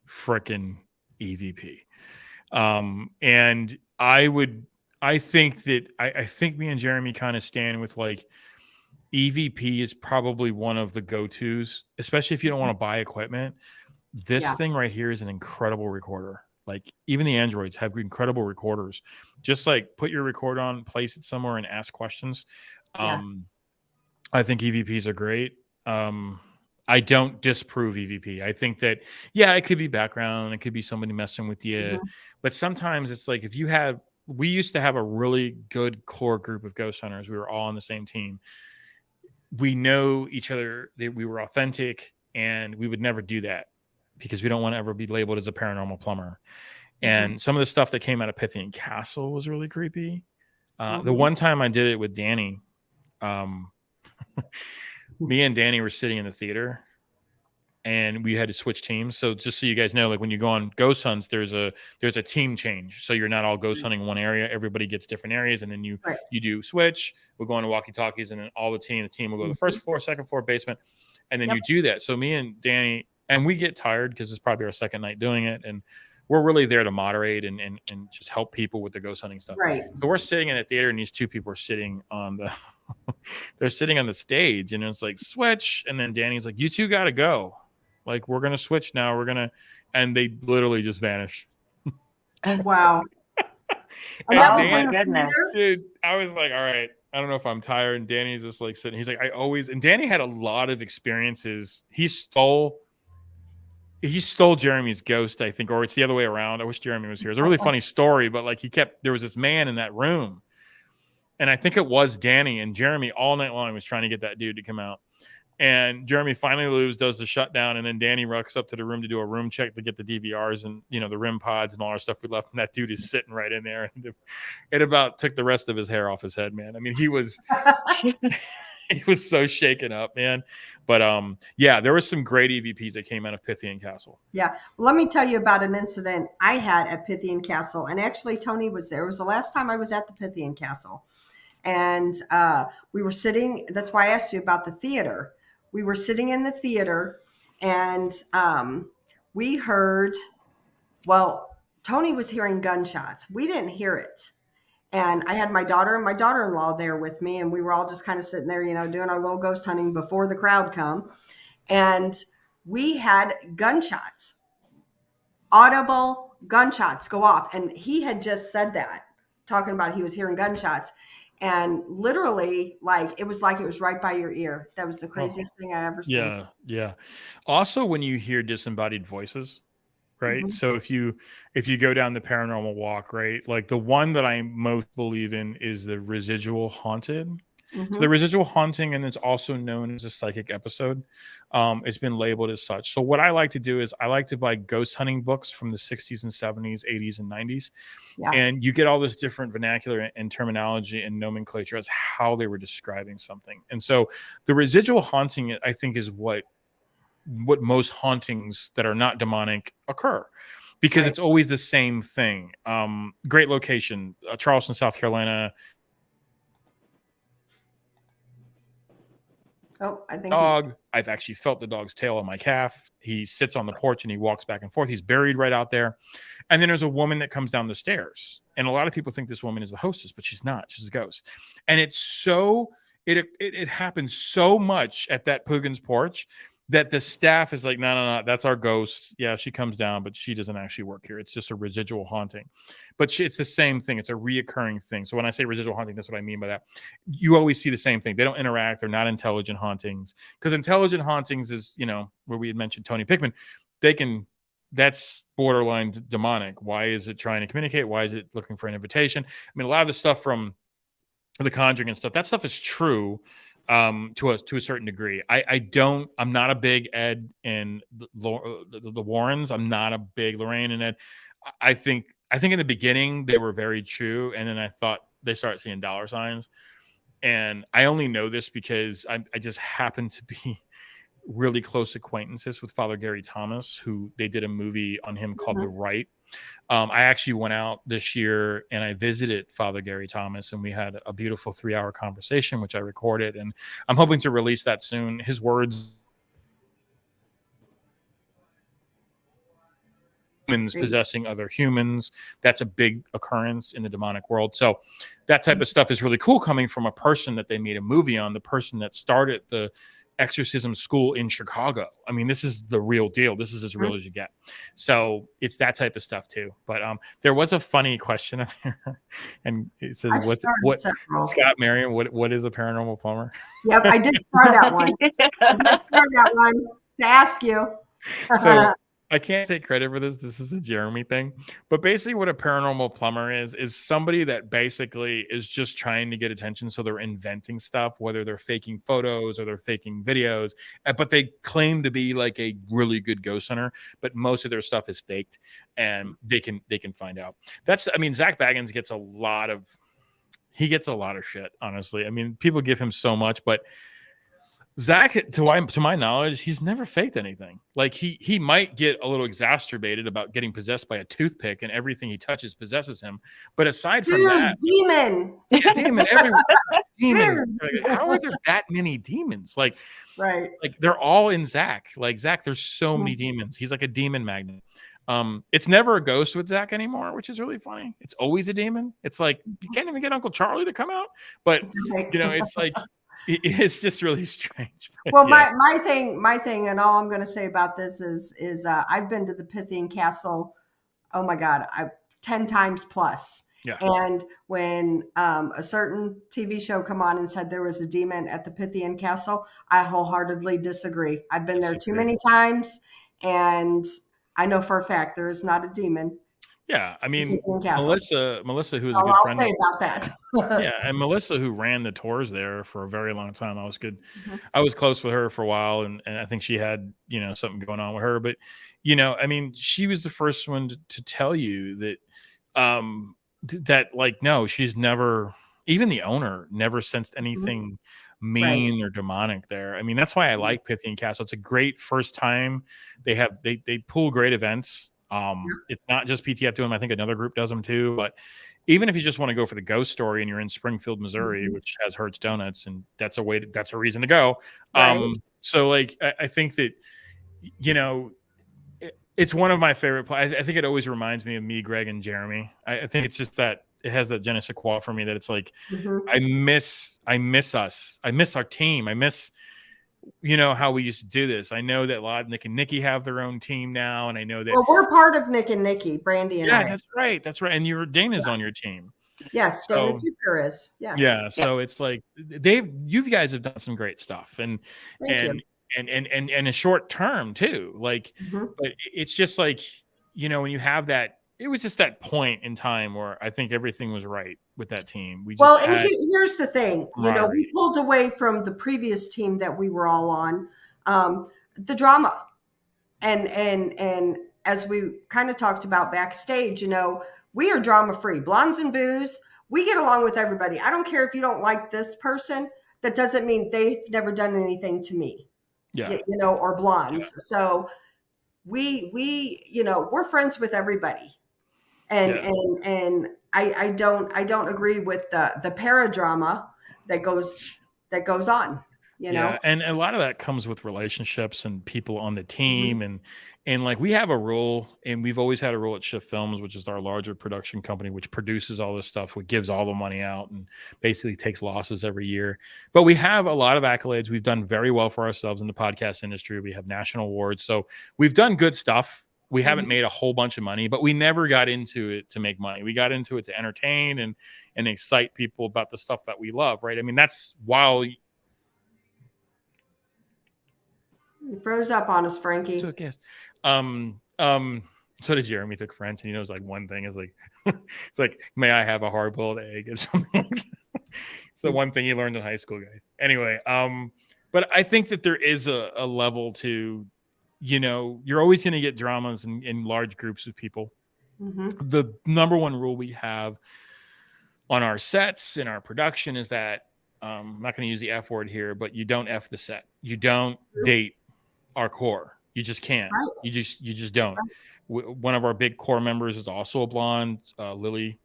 freaking EVP. And I think that I think me and Jeremy kind of stand with like EVP is probably one of the go-tos, especially if you don't want to buy equipment. This Yeah. thing right here is an incredible recorder. Like even the Androids have incredible recorders. Just like put your record on, place it somewhere, and ask questions. Yeah. I think EVPs are great. I don't disprove EVP. I think that yeah, it could be background, it could be somebody messing with you, Mhm. but sometimes it's like if you have. We used to have a really good core group of ghost hunters. We were all on the same team. We know each other, that we were authentic, and we would never do that because we don't want to ever be labeled as a paranormal plumber. Mhm. And some of the stuff that came out of Pythian Castle was really creepy. The Mhm. one time I did it with Danny, um, me and Danny were sitting in the theater and we had to switch teams. So just so you guys know, like when you go on ghost hunts, there's a team change. So you're not all ghost hunting one area. Everybody gets different areas, and then Right. you do switch. We'll go on to walkie talkies, and then all the team will go to the first floor, second floor, basement, and then Yep. you do that. So me and Danny, and we get tired because it's probably our second night doing it, and we're really there to moderate and just help people with the ghost hunting stuff. Right. So we're sitting in the theater, and these two people are sitting on the they're sitting on the stage, and it's like switch, and then Danny's like, "You two got to go. Like we're gonna switch now. We're gonna," and they literally just vanished. Wow. And And that Oh was my in Dan, the goodness. theater? dude, I was like, all right, I don't know if I'm tired. And Danny's just like sitting. He's like, and Danny had a lot of experiences. He stole Jeremy's ghost, I think, or it's the other way around. I wish Jeremy was here. It's a really funny story, but like there was this man in that room, and I think it was Danny, and Jeremy all night long was trying to get that dude to come out. And Jeremy finally does the shutdown, and then Danny rucks up to the room to do a room check to get the DVRs and the RIM pods and all our stuff we left. And that dude is sitting right in there. And it about took the rest of his hair off his head, man. I mean, he was so shaken up, man. But yeah, there was some great EVPs that came out of Pythian Castle. Yeah. Well, let me tell you about an incident I had at Pythian Castle. And actually, Tony was there. It was the last time I was at the Pythian Castle. And we were sitting, that's why I asked you about the theater. We were sitting in the theater, and we heard, well, Tony was hearing gunshots. We didn't hear it. And I had my daughter and my daughter-in-law there with me, and we were all just kind of sitting there, doing our little ghost hunting before the crowd come. And we had gunshots, audible gunshots go off. And he had just said that, talking about he was hearing gunshots. And literally, it was right by your ear. That was the craziest thing I ever seen. Yeah. Also, when you hear disembodied voices, right? Mhm. So if you go down the paranormal walk, right, like the one that I most believe in is the residual haunted. So the Mhm. residual haunting, and it's also known as a psychic episode. It's been labeled as such. So what I like to do is I like to buy ghost hunting books from the 60s and 70s, 80s and 90s. Yeah. And you get all this different vernacular and terminology and nomenclature as how they were describing something. And so the residual haunting, I think, is what most hauntings that are not demonic occur, because Right. it's always the same thing. Great location, Charleston, South Carolina. Oh, I think he. Dog. I've actually felt the dog's tail on my calf. He sits on the porch and he walks back and forth. He's buried right out there. And then there's a woman that comes down the stairs. And a lot of people think this woman is the hostess, but she's not. She's a ghost. And it's so it happens so much at that Pugin's porch that the staff is like, no, that's our ghost. Yeah, she comes down, but she doesn't actually work here. It's just a residual haunting. But it's the same thing. It's a reoccurring thing. So when I say residual haunting, that's what I mean by that. You always see the same thing. They don't interact. They're not intelligent hauntings. Because intelligent hauntings is, where we had mentioned Tony Pickman, that's borderline demonic. Why is it trying to communicate? Why is it looking for an invitation? I mean, a lot of the stuff from The Conjuring and stuff, that stuff is true to a certain degree. I'm not a big Ed and the Warrens. I'm not a big Lorraine and Ed. I think in the beginning they were very true, and then I thought they started seeing dollar signs. And I only know this because I just happen to be really close acquaintances with Father Gary Thomas, who they did a movie on him called The Rite. I actually went out this year and I visited Father Gary Thomas, and we had a beautiful 3-hour conversation, which I recorded, and I'm hoping to release that soon. His words, humans possessing other humans, that's a big occurrence in the demonic world. So that type of stuff is really cool coming from a person that they made a movie on, the person that started the exorcism school in Chicago. I mean, this is the real deal. This is as real as you get. So it's that type of stuff too. But there was a funny question up here, and it says, "What Scott Marion? What is a paranormal plumber?" Yep, I did start that one. To ask you. So I can't take credit for this. This is a Jeremy thing. But basically what a paranormal plumber is somebody that basically is just trying to get attention. So they're inventing stuff, whether they're faking photos or they're faking videos, but they claim to be like a really good ghost hunter, but most of their stuff is faked, and they can find out. Zach Baggins gets a lot of shit, honestly. I mean, people give him so much, but Zach, to my knowledge, he's never faked anything. Like he might get a little exacerbated about getting possessed by a toothpick and everything he touches possesses him. But aside from that, demon, demon. How are there that many demons? Like they're all in Zach. Like Zach, there's so many demons. He's like a demon magnet. It's never a ghost with Zach anymore, which is really funny. It's always a demon. It's like you can't even get Uncle Charlie to come out, but it's like. It's just really strange. Well, yeah. my thing, and all I'm going to say about this is I've been to the Pythian Castle. Oh my God, 10 times plus. Yeah. And when a certain TV show come on and said there was a demon at the Pythian Castle, I wholeheartedly disagree. I've been there too many times, and I know for a fact there is not a demon. Yeah, I mean, Melissa, who is a good friend. I'll say about that. Yeah, and Melissa, who ran the tours there for a very long time. I was good. Mm-hmm. I was close with her for a while, and I think she had something going on with her. But I mean, she was the first one to tell you that no, she's never. Even the owner never sensed anything mean or demonic there. I mean, that's why I like Pythian Castle. It's a great first time. They pull great events. It's not just PTF doing them. I think another group does them too. But even if you just want to go for the ghost story and you're in Springfield, Missouri, which has Hertz Donuts, and that's a reason to go. Right. So like, I think that, it's one of my favorite. I think it always reminds me of me, Greg, and Jeremy. I think it's just that it has that je ne sais quoi for me, that it's like, I miss us. I miss our team. I miss, how we used to do this. I know that a lot of Nick and Nikki have their own team now, and I know that we're part of Nick and Nikki, Brandy and I. That's right. And Dana's on your team. Yes, Dana Tucker is. Yes. Yeah. So it's like you guys have done some great stuff, and a short term too. Like, but it's just like when you have that. It was just that point in time where I think everything was right with that team. Here's the thing, we pulled away from the previous team that we were all on, the drama, and as we kind of talked about backstage, we are drama free, blondes and booze. We get along with everybody. I don't care if you don't like this person. That doesn't mean they've never done anything to me. Yeah, or blondes. Yeah. So we we're friends with everybody. And I don't agree with the paradrama that goes on. you know? And a lot of that comes with relationships and people on the Mhm. team, and like we have a rule, and we've always had a rule at Shift Films, which is our larger production company, which produces all this stuff, which gives all the money out and basically takes losses every year. But we have a lot of accolades. We've done very well for ourselves in the podcast industry. We have national awards, so we've done good stuff. We haven't Mhm. made a whole bunch of money, but we never got into it to make money. We got into it to entertain and excite people about the stuff that we love, right? I mean, that's while You froze up on us, Frankie. took yes. Um, um, so did Jeremy. Took French, and he knows like one thing is like it's like, may I have a hard boiled egg or something like that. It's the one thing he learned in high school, guys. Anyway, but I think that there is a level to, you're always going to get dramas in large groups of people. Hmm. The number one rule we have on our sets in our production is that I'm not going to use the F word here, but you don't F the set. You don't date our core. You just can't. Right. You just don't. One of our big core members is also a blonde, Lily.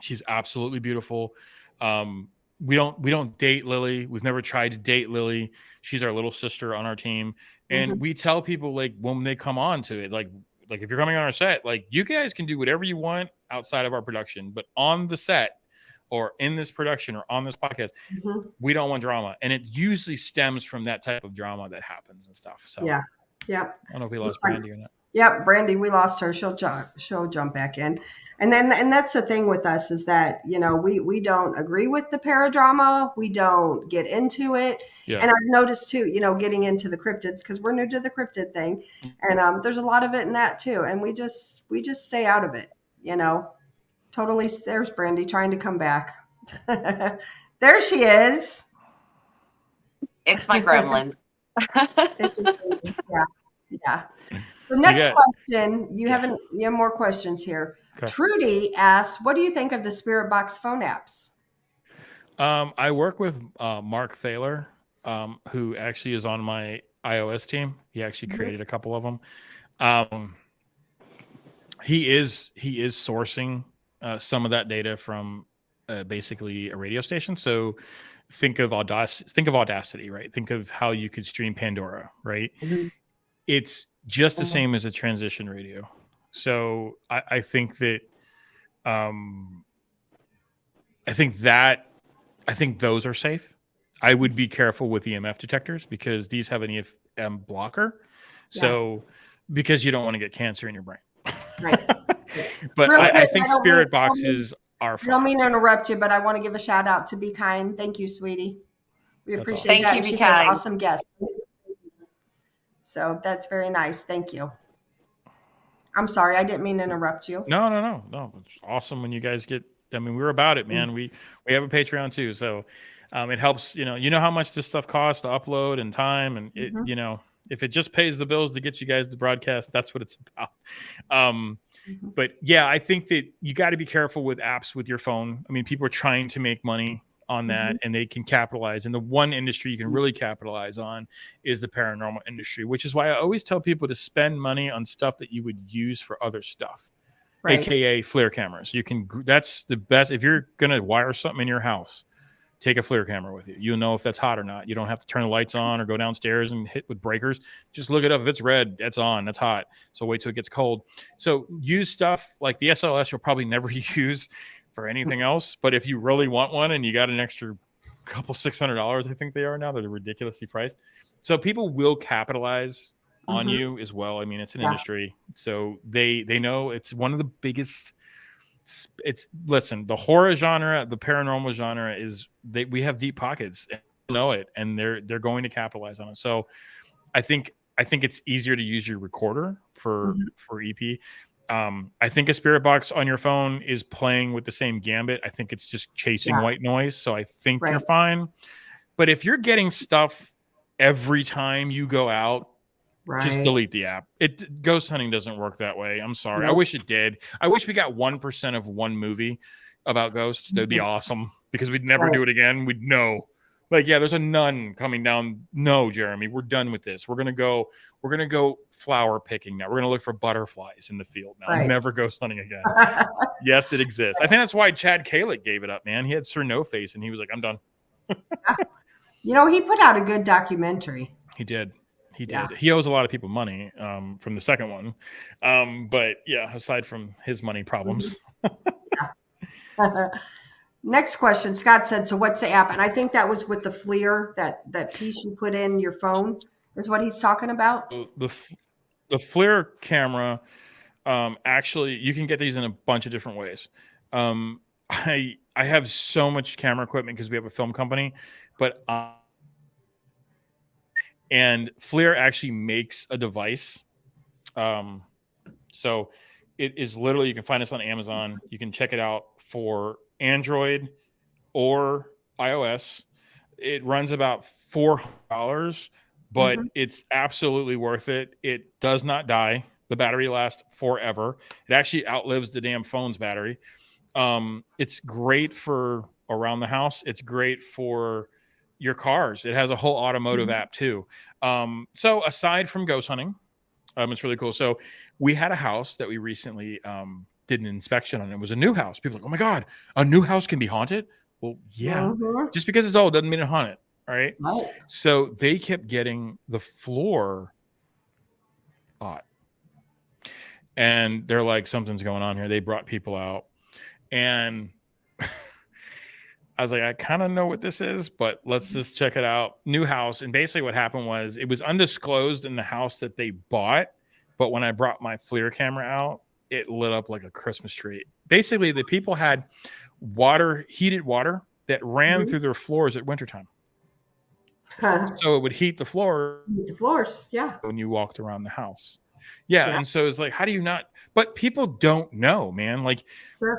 She's absolutely beautiful. We don't date Lily. We've never tried to date Lily. She's our little sister on our team, and Mhm. we tell people like when they come on to it, like if you're coming on our set, like you guys can do whatever you want outside of our production, but on the set or in this production or on this podcast, Mhm. we don't want drama. And it usually stems from that type of drama that happens and stuff. So Yeah. Yep. I don't know if we Looks lost like- Brandy or not. Yep, Brandy, we lost her. She'll jump back in. And that's the thing with us is that, we don't agree with the paradrama. We don't get into it. Yeah. And I've noticed too, getting into the cryptids because we're new to the cryptid thing. And there's a lot of it in that too. And we just stay out of it, Totally. There's Brandy trying to come back. There she is. It's my gremlins. Yeah. Yeah. So next got- question, you have more questions here. Okay. Trudy asks, what do you think of the Spirit Box phone apps? I work with Mark Thaler, who actually is on my iOS team. He actually created a couple of them. He is sourcing some of that data from basically a radio station. So think of Audacity, right? Think of how you could stream Pandora, right? Mhm. It's just the same as a transition radio. So I think that I think those are safe. I would be careful with EMF detectors because these have an EMF blocker. So because you don't want to get cancer in your brain. Right. But Real I quick, think I don't spirit mean- boxes are I fine. don't mean to interrupt you, but I want to give a shout out to Be Kind. Thank you, sweetie. We That's appreciate awesome. that. Thank you, And Be she Kind. says, awesome guest. So that's very nice. Thank you. I'm sorry. I didn't mean to interrupt you. No. It's awesome when you guys get. I mean, we're about it, man. We have a Patreon too, so it helps. You know how much this stuff costs to upload and time, and it. If it just pays the bills to get you guys to broadcast, that's what it's about. But yeah, I think that you got to be careful with apps with your phone. I mean, people are trying to make money on that and they can capitalize. And the one industry you can really capitalize on is the paranormal industry, which is why I always tell people to spend money on stuff that you would use for other stuff, Right. AKA FLIR cameras. That's the best. If you're going to wire something in your house, take a FLIR camera with you. You'll know if that's hot or not. You don't have to turn the lights on or go downstairs and hit with breakers. Just look it up. If it's red, that's on. That's hot. So wait till it gets cold. So use stuff like the SLS you'll probably never use for anything else. But if you really want one and you got an extra couple $600, I think they are now. They're ridiculously priced. So people will capitalize on you as well. I mean, it's an industry. So they know it's one of the biggest. Listen, the horror genre, the paranormal genre we have deep pockets and know it, and they're going to capitalize on it. So I think it's easier to use your recorder for EP. I think a spirit box on your phone is playing with the same gambit. I think it's just chasing white noise. So I think you're fine. But if you're getting stuff every time you go out, just delete the app. Ghost hunting doesn't work that way. I'm sorry. I wish it did. I wish we got 1% of one movie about ghosts. That'd be awesome because we'd never do it again. We'd know. Like, yeah, there's a nun coming down. No, Jeremy, we're done with this. We're gonna go flower picking now. We're gonna look for butterflies in the field now. Never ghost hunting again. Yes, it exists. I think that's why Chad Kalick gave it up, man. He had Sir No Face and he was like, I'm done. You know, he put out a good documentary. He did. He Yeah. did. He owes a lot of people money from the second one. But yeah, aside from his money problems. Next question. Scott said, so what's the app? And I think that was with the FLIR, that piece you put in your phone is what he's talking about. The FLIR camera, actually, you can get these in a bunch of different ways. I have so much camera equipment because we have a film company, but and FLIR actually makes a device. So it is literally, you can find us on Amazon. You can check it out for Android or iOS. It runs about $4, but it's absolutely worth it. It does not die. The battery lasts forever. It actually outlives the damn phone's battery. It's great for around the house. It's great for your cars. It has a whole automotive app too. So aside from ghost hunting, it's really cool. So we had a house that we recently did an inspection on. It was a new house. People were like, oh my God, a new house can be haunted? Well, yeah. Just because it's old doesn't mean it's haunted. All right. Right. So they kept getting the floor hot. And they're like, something's going on here. They brought people out. And I was like, I kind of know what this is, but let's just check it out. New house. And basically what happened was it was undisclosed in the house that they bought. But when I brought my FLIR camera out, it lit up like a Christmas tree. Basically, the people had heated water that ran through their floors at wintertime. So it would heat the floor. The floors, yeah. When you walked around the house. Yeah. And so it's like, how do you not? But people don't know, man. Like,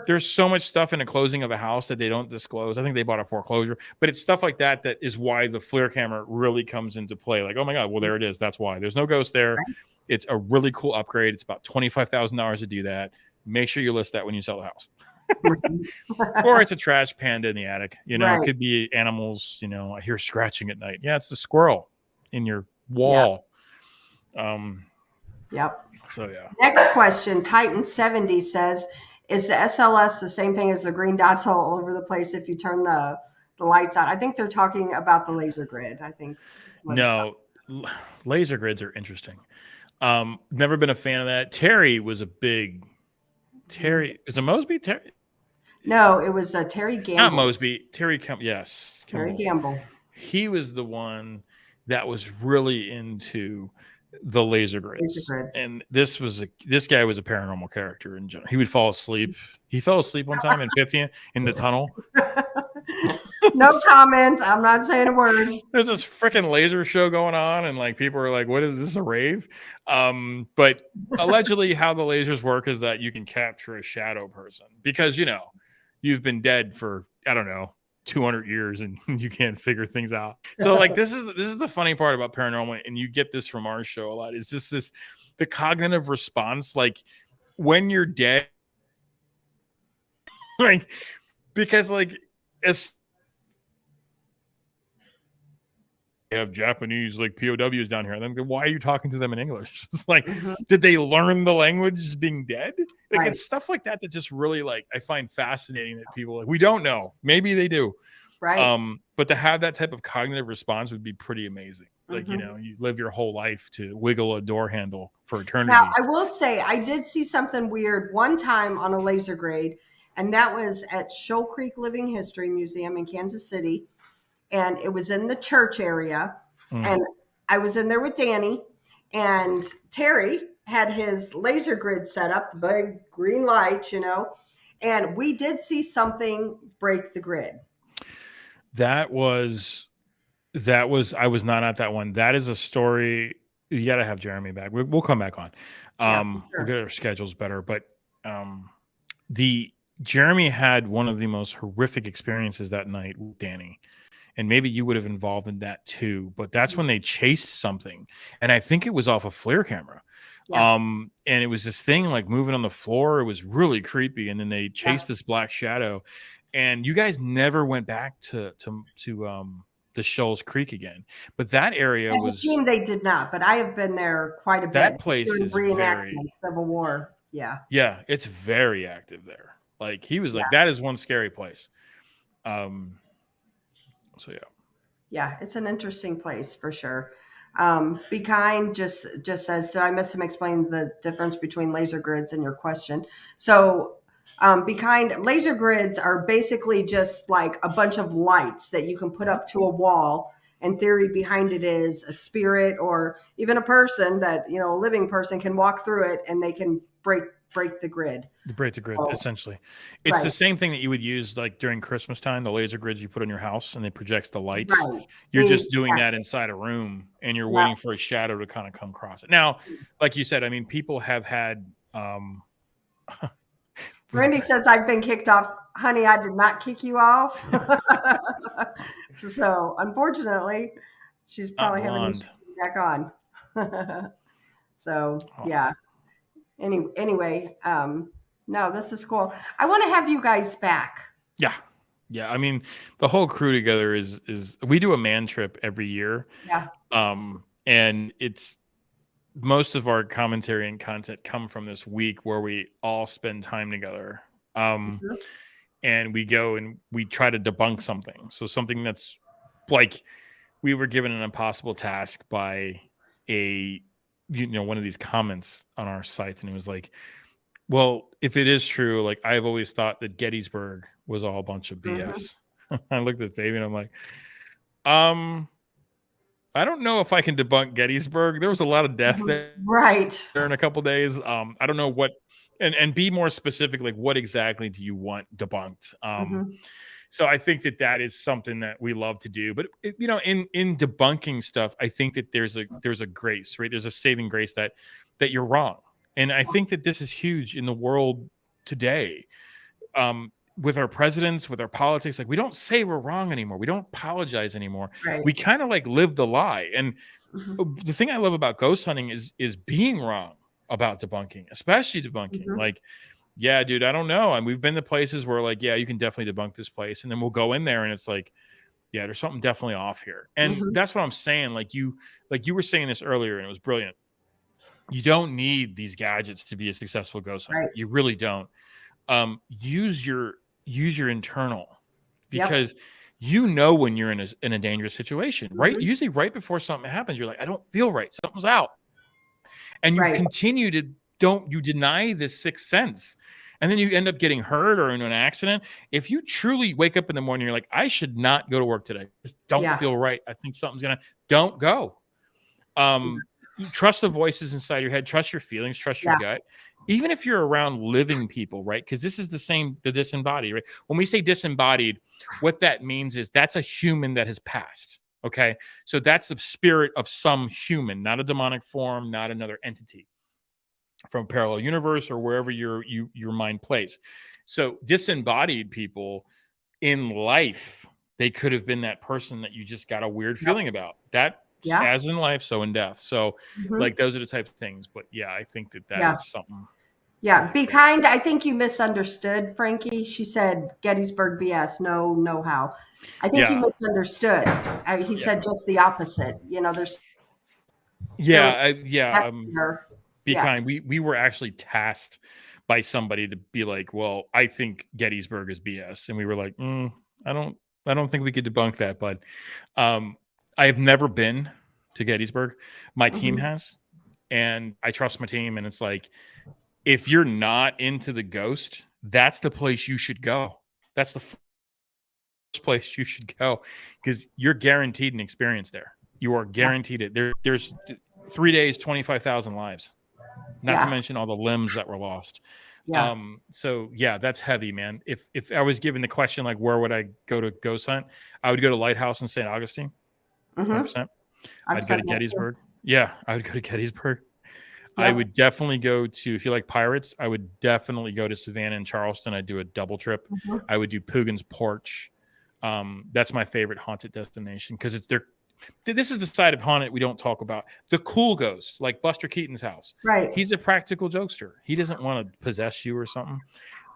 there's so much stuff in the closing of a house that they don't disclose. I think they bought a foreclosure, but it's stuff like that that is why the FLIR camera really comes into play. Like, oh my God, well, there it is. That's why. There's no ghost there. Right. It's a really cool upgrade. It's about $25,000 to do that. Make sure you list that when you sell the house. Or it's a trash panda in the attic. You know, It could be animals. You know, I hear scratching at night. Yeah, it's the squirrel in your wall. Yep. So yeah. Next question. Titan 70 says, is the SLS the same thing as the green dots all over the place if you turn the lights out? I think they're talking about the laser grid. I think. No, laser grids are interesting. Never been a fan of that. Terry was a big. Terry is it Mosby? Terry? No, it was Terry Gamble. Not Mosby. Terry. Yes. Terry Gamble. He was the one that was really into the laser grids. And this guy was a paranormal character in general. He would fall asleep. He fell asleep one time in Pythia in the tunnel. No comment. I'm not saying a word. There's this freaking laser show going on, and like people are like, "What is this? A rave?" But allegedly, how the lasers work is that you can capture a shadow person because you've been dead for 200 years and you can't figure things out. So like this is the funny part about paranormal, and you get this from our show a lot. Is the cognitive response, like when you're dead, like because like it's. Have Japanese like POWs down here. And I'm like, why are you talking to them in English? It's like, did they learn the language being dead? Like it's stuff like that just really like I find fascinating that people like we don't know. Maybe they do. Right. But to have that type of cognitive response would be pretty amazing. Like, you live your whole life to wiggle a door handle for eternity. Now, I will say I did see something weird one time on a laser grade, and that was at Shoal Creek Living History Museum in Kansas City. And it was in the church area. And I was in there with Danny, and Terry had his laser grid set up, the big green lights, and we did see something break the grid. I was not at that one. That is a story. You got to have Jeremy back. We'll come back on. Sure. We'll get our schedules better. But Jeremy had one of the most horrific experiences that night with Danny. And maybe you would have involved in that too, but that's when they chased something. And I think it was off a FLIR camera. Yeah. And it was this thing like moving on the floor. It was really creepy. And then they chased this black shadow, and you guys never went back to the Shoals Creek again. But that area As a team, they did not, but I have been there quite a bit. That place is reenactment, Civil War. Yeah. Yeah. It's very active there. Like he was like, that is one scary place. So yeah. Yeah, it's an interesting place for sure. Be kind just says, did I miss him explain the difference between laser grids and your question? So be kind. Laser grids are basically just like a bunch of lights that you can put up to a wall. And theory behind it is a spirit or even a person that, you know, a living person can walk through it and they can break the grid. Break the grid, So, essentially. It's the right, same thing that you would use like during Christmas time, the laser grids you put on your house and it projects the lights. right. You're just doing that inside a room and you're Yeah. waiting for a shadow to kind of come across it. Now, like you said, I mean, people have had Randy says I've been kicked off. Honey, I did not kick you off. So unfortunately, she's not probably having issues blonde. getting back on. So Oh, yeah. Anyway, no, this is cool. I want to have you guys back. yeah. Yeah. I mean, the whole crew together is we do a man trip every year. Yeah. And it's most of our commentary and content come from this week where we all spend time together. Mhm. And we go and we try to debunk something. So something that's like we were given an impossible task by one of these comments on our sites, and it was like, well, if it is true, like I've always thought that Gettysburg was all a bunch of BS. I looked at Fabian, I'm like, I don't know if I can debunk Gettysburg. There was a lot of death there Right. in a couple days. I don't know what, and be more specific, like what exactly do you want debunked? So I think that is something that we love to do. But in debunking stuff, I think that there's a grace, right? There's a saving grace that you're wrong, and I think that this is huge in the world today. With our presidents, with our politics, like we don't say we're wrong anymore. We don't apologize anymore. Right. We kind of like live the lie. And the thing I love about ghost hunting is being wrong about debunking, especially debunking. Like, yeah, dude, I don't know. And we've been to places where like, yeah, you can definitely debunk this place. And then we'll go in there and it's like, yeah, there's something definitely off here. And that's what I'm saying. Like you were saying this earlier and it was brilliant. You don't need these gadgets to be a successful ghost hunter. Right. You really don't. Use your internal, because when you're in a dangerous situation, right? Usually right before something happens, you're like, I don't feel right. Something's out. And you continue to you deny this sixth sense. And then you end up getting hurt or in an accident. If you truly wake up in the morning, you're like, I should not go to work today. Just don't feel right. I think don't go. Trust the voices inside your head, trust your feelings, trust your gut. Even if you're around living people, right? Because this is the disembodied, right? When we say disembodied, what that means is that's a human that has passed. Okay. So that's the spirit of some human, not a demonic form, not another entity from a parallel universe or wherever your mind plays. So disembodied people in life, they could have been that person that you just got a weird feeling about. That as in life, so in death. So like those are the type of things. But yeah, I think that is something. Yeah, be kind. I think you misunderstood Frankie. She said Gettysburg BS. No how. I think you misunderstood. He said just the opposite. There's be kind. We were actually tasked by somebody to be like, well, I think Gettysburg is BS, and we were like, I don't think we could debunk that. But I have never been to Gettysburg. My team has, and I trust my team. And it's like, if you're not into the ghost, that's the place you should go. That's the first place you should go, because you're guaranteed an experience there. You are guaranteed it. There's 3 days, 25,000 lives, not to mention all the limbs that were lost. So yeah, that's heavy, man. If I was given the question, like, where would I go to ghost hunt? I would go to Lighthouse in St. Augustine. 100%. I'd go to Gettysburg. Yeah, I would go to Gettysburg. I would definitely go to, if you like pirates, I would definitely go to Savannah and Charleston. I'd do a double trip. I would do Pugin's Porch. That's my favorite haunted destination, because this is the side of haunted we don't talk about. The cool ghosts, like Buster Keaton's house. Right. He's a practical jokester. He doesn't want to possess you or something.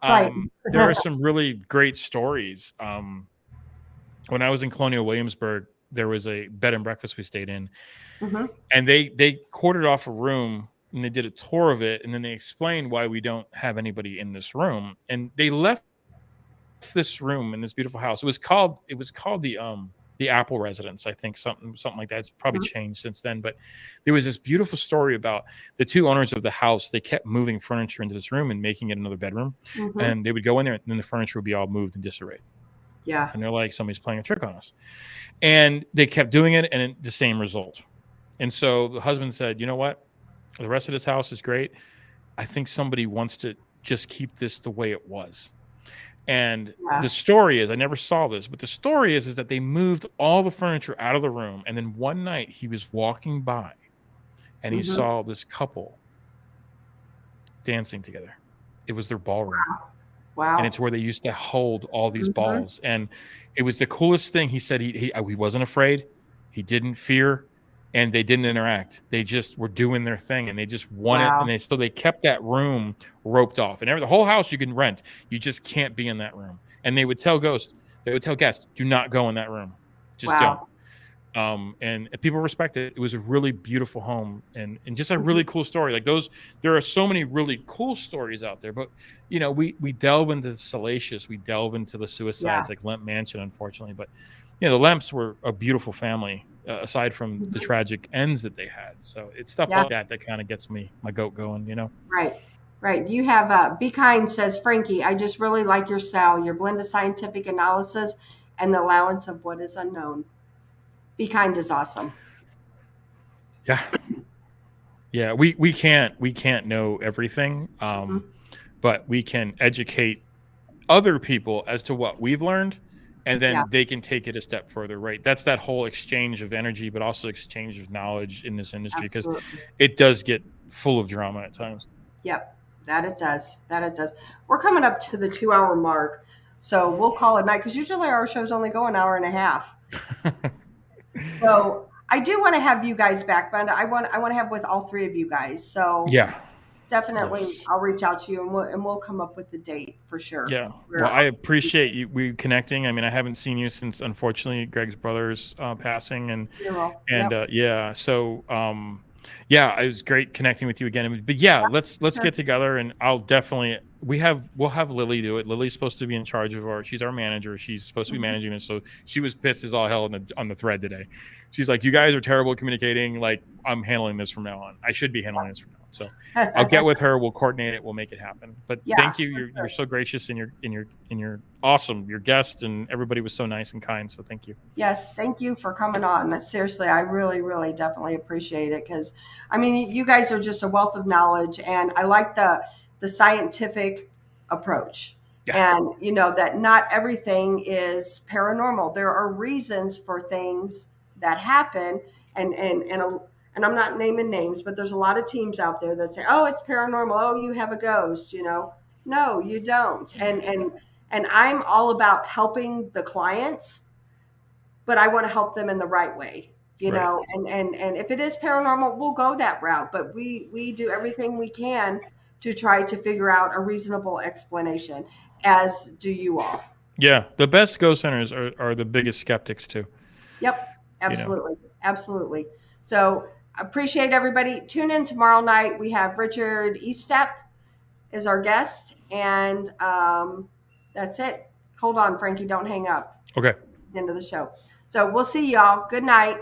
Right. There are some really great stories. When I was in Colonial Williamsburg, there was a bed and breakfast we stayed in, and they quartered off a room and they did a tour of it, and then they explained why we don't have anybody in this room, and they left this room in this beautiful house. It was called the the Apple residence. I think something like that. It's probably Mhm. changed since then. But there was this beautiful story about the two owners of the house. They kept moving furniture into this room and making it another bedroom. Mhm. And they would go in there, and then the furniture would be all moved in disarray. Yeah. And they're like, somebody's playing a trick on us. And they kept doing it, and the same result. And so the husband said, you know what? The rest of this house is great. I think somebody wants to just keep this the way it was. And Yeah. the story is, I never saw this, but the story is that they moved all the furniture out of the room. And then one night he was walking by and he Mhm. saw this couple dancing together. It was their ballroom. Wow. And it's where they used to hold all these Mhm. balls. And it was the coolest thing. He said he wasn't afraid. He didn't fear. And they didn't interact. They just were doing their thing, and they just wanted, Wow. and they kept that room roped off. And the whole house you can rent. You just can't be in that room. And they would tell guests, do not go in that room. Just don't. Wow. And people respect it. It was a really beautiful home, and just a Mhm. really cool story. Like those, there are so many really cool stories out there. But we delve into the salacious, we delve into the suicides, Yeah. like Lemp Mansion, unfortunately. But the Lemps were a beautiful family, aside from the Mhm. tragic ends that they had. So it's stuff Yeah. like that kind of gets my goat going. Right. Right. You have Be Kind says, Frankie, I just really like your style, your blend of scientific analysis and the allowance of what is unknown. Be Kind is awesome. Yeah. Yeah. We can't know everything. Mhm. But we can educate other people as to what we've learned, and then Yeah. they can take it a step further, right? That's that whole exchange of energy, but also exchange of knowledge in this industry, because Absolutely. it does get full of drama at times. Yep. That it does. That it does. We're coming up to the 2 hour mark. So we'll call it night because usually our shows only go an hour and a half. So I do want to have you guys back, but I want to have with all three of you guys. So Yeah. definitely Yes. I'll reach out to you and we'll come up with the date for sure. Yeah. Well, I appreciate we connecting. I mean, I haven't seen you since, unfortunately, Greg's brother's passing, and Yep. yeah. So yeah, it was great connecting with you again. But yeah, let's sure. get together, and I'll definitely we'll have Lily do it. Lily's supposed to be in charge of she's our manager. She's supposed to be Mhm. managing it. So she was pissed as all hell on the thread today. She's like, you guys are terrible at communicating. Like, I'm handling this from now on. I should be handling this from now on. So I'll get with her. We'll coordinate it. We'll make it happen. But Yeah, thank you. for You're so gracious, and you're awesome. Your guest and everybody was so nice and kind. So thank you. Yes, thank you for coming on. Seriously, I really, really definitely appreciate it because, I mean, you guys are just a wealth of knowledge, and I like the scientific approach. Yeah. And that not everything is paranormal. There are reasons for things that happen, and I'm not naming names, but there's a lot of teams out there that say, "Oh, it's paranormal. Oh, you have a ghost." No, you don't. And I'm all about helping the clients, but I want to help them in the right way, Right. and if it is paranormal, we'll go that route, but we do everything we can to try to figure out a reasonable explanation, as do you all. Yeah. The best ghost hunters are the biggest skeptics too. Yep, absolutely. So appreciate everybody. Tune in tomorrow night. We have Richard Eastep is our guest, and that's it. Hold on, Frankie, don't hang up. Okay. End of the show. So we'll see y'all. Good night.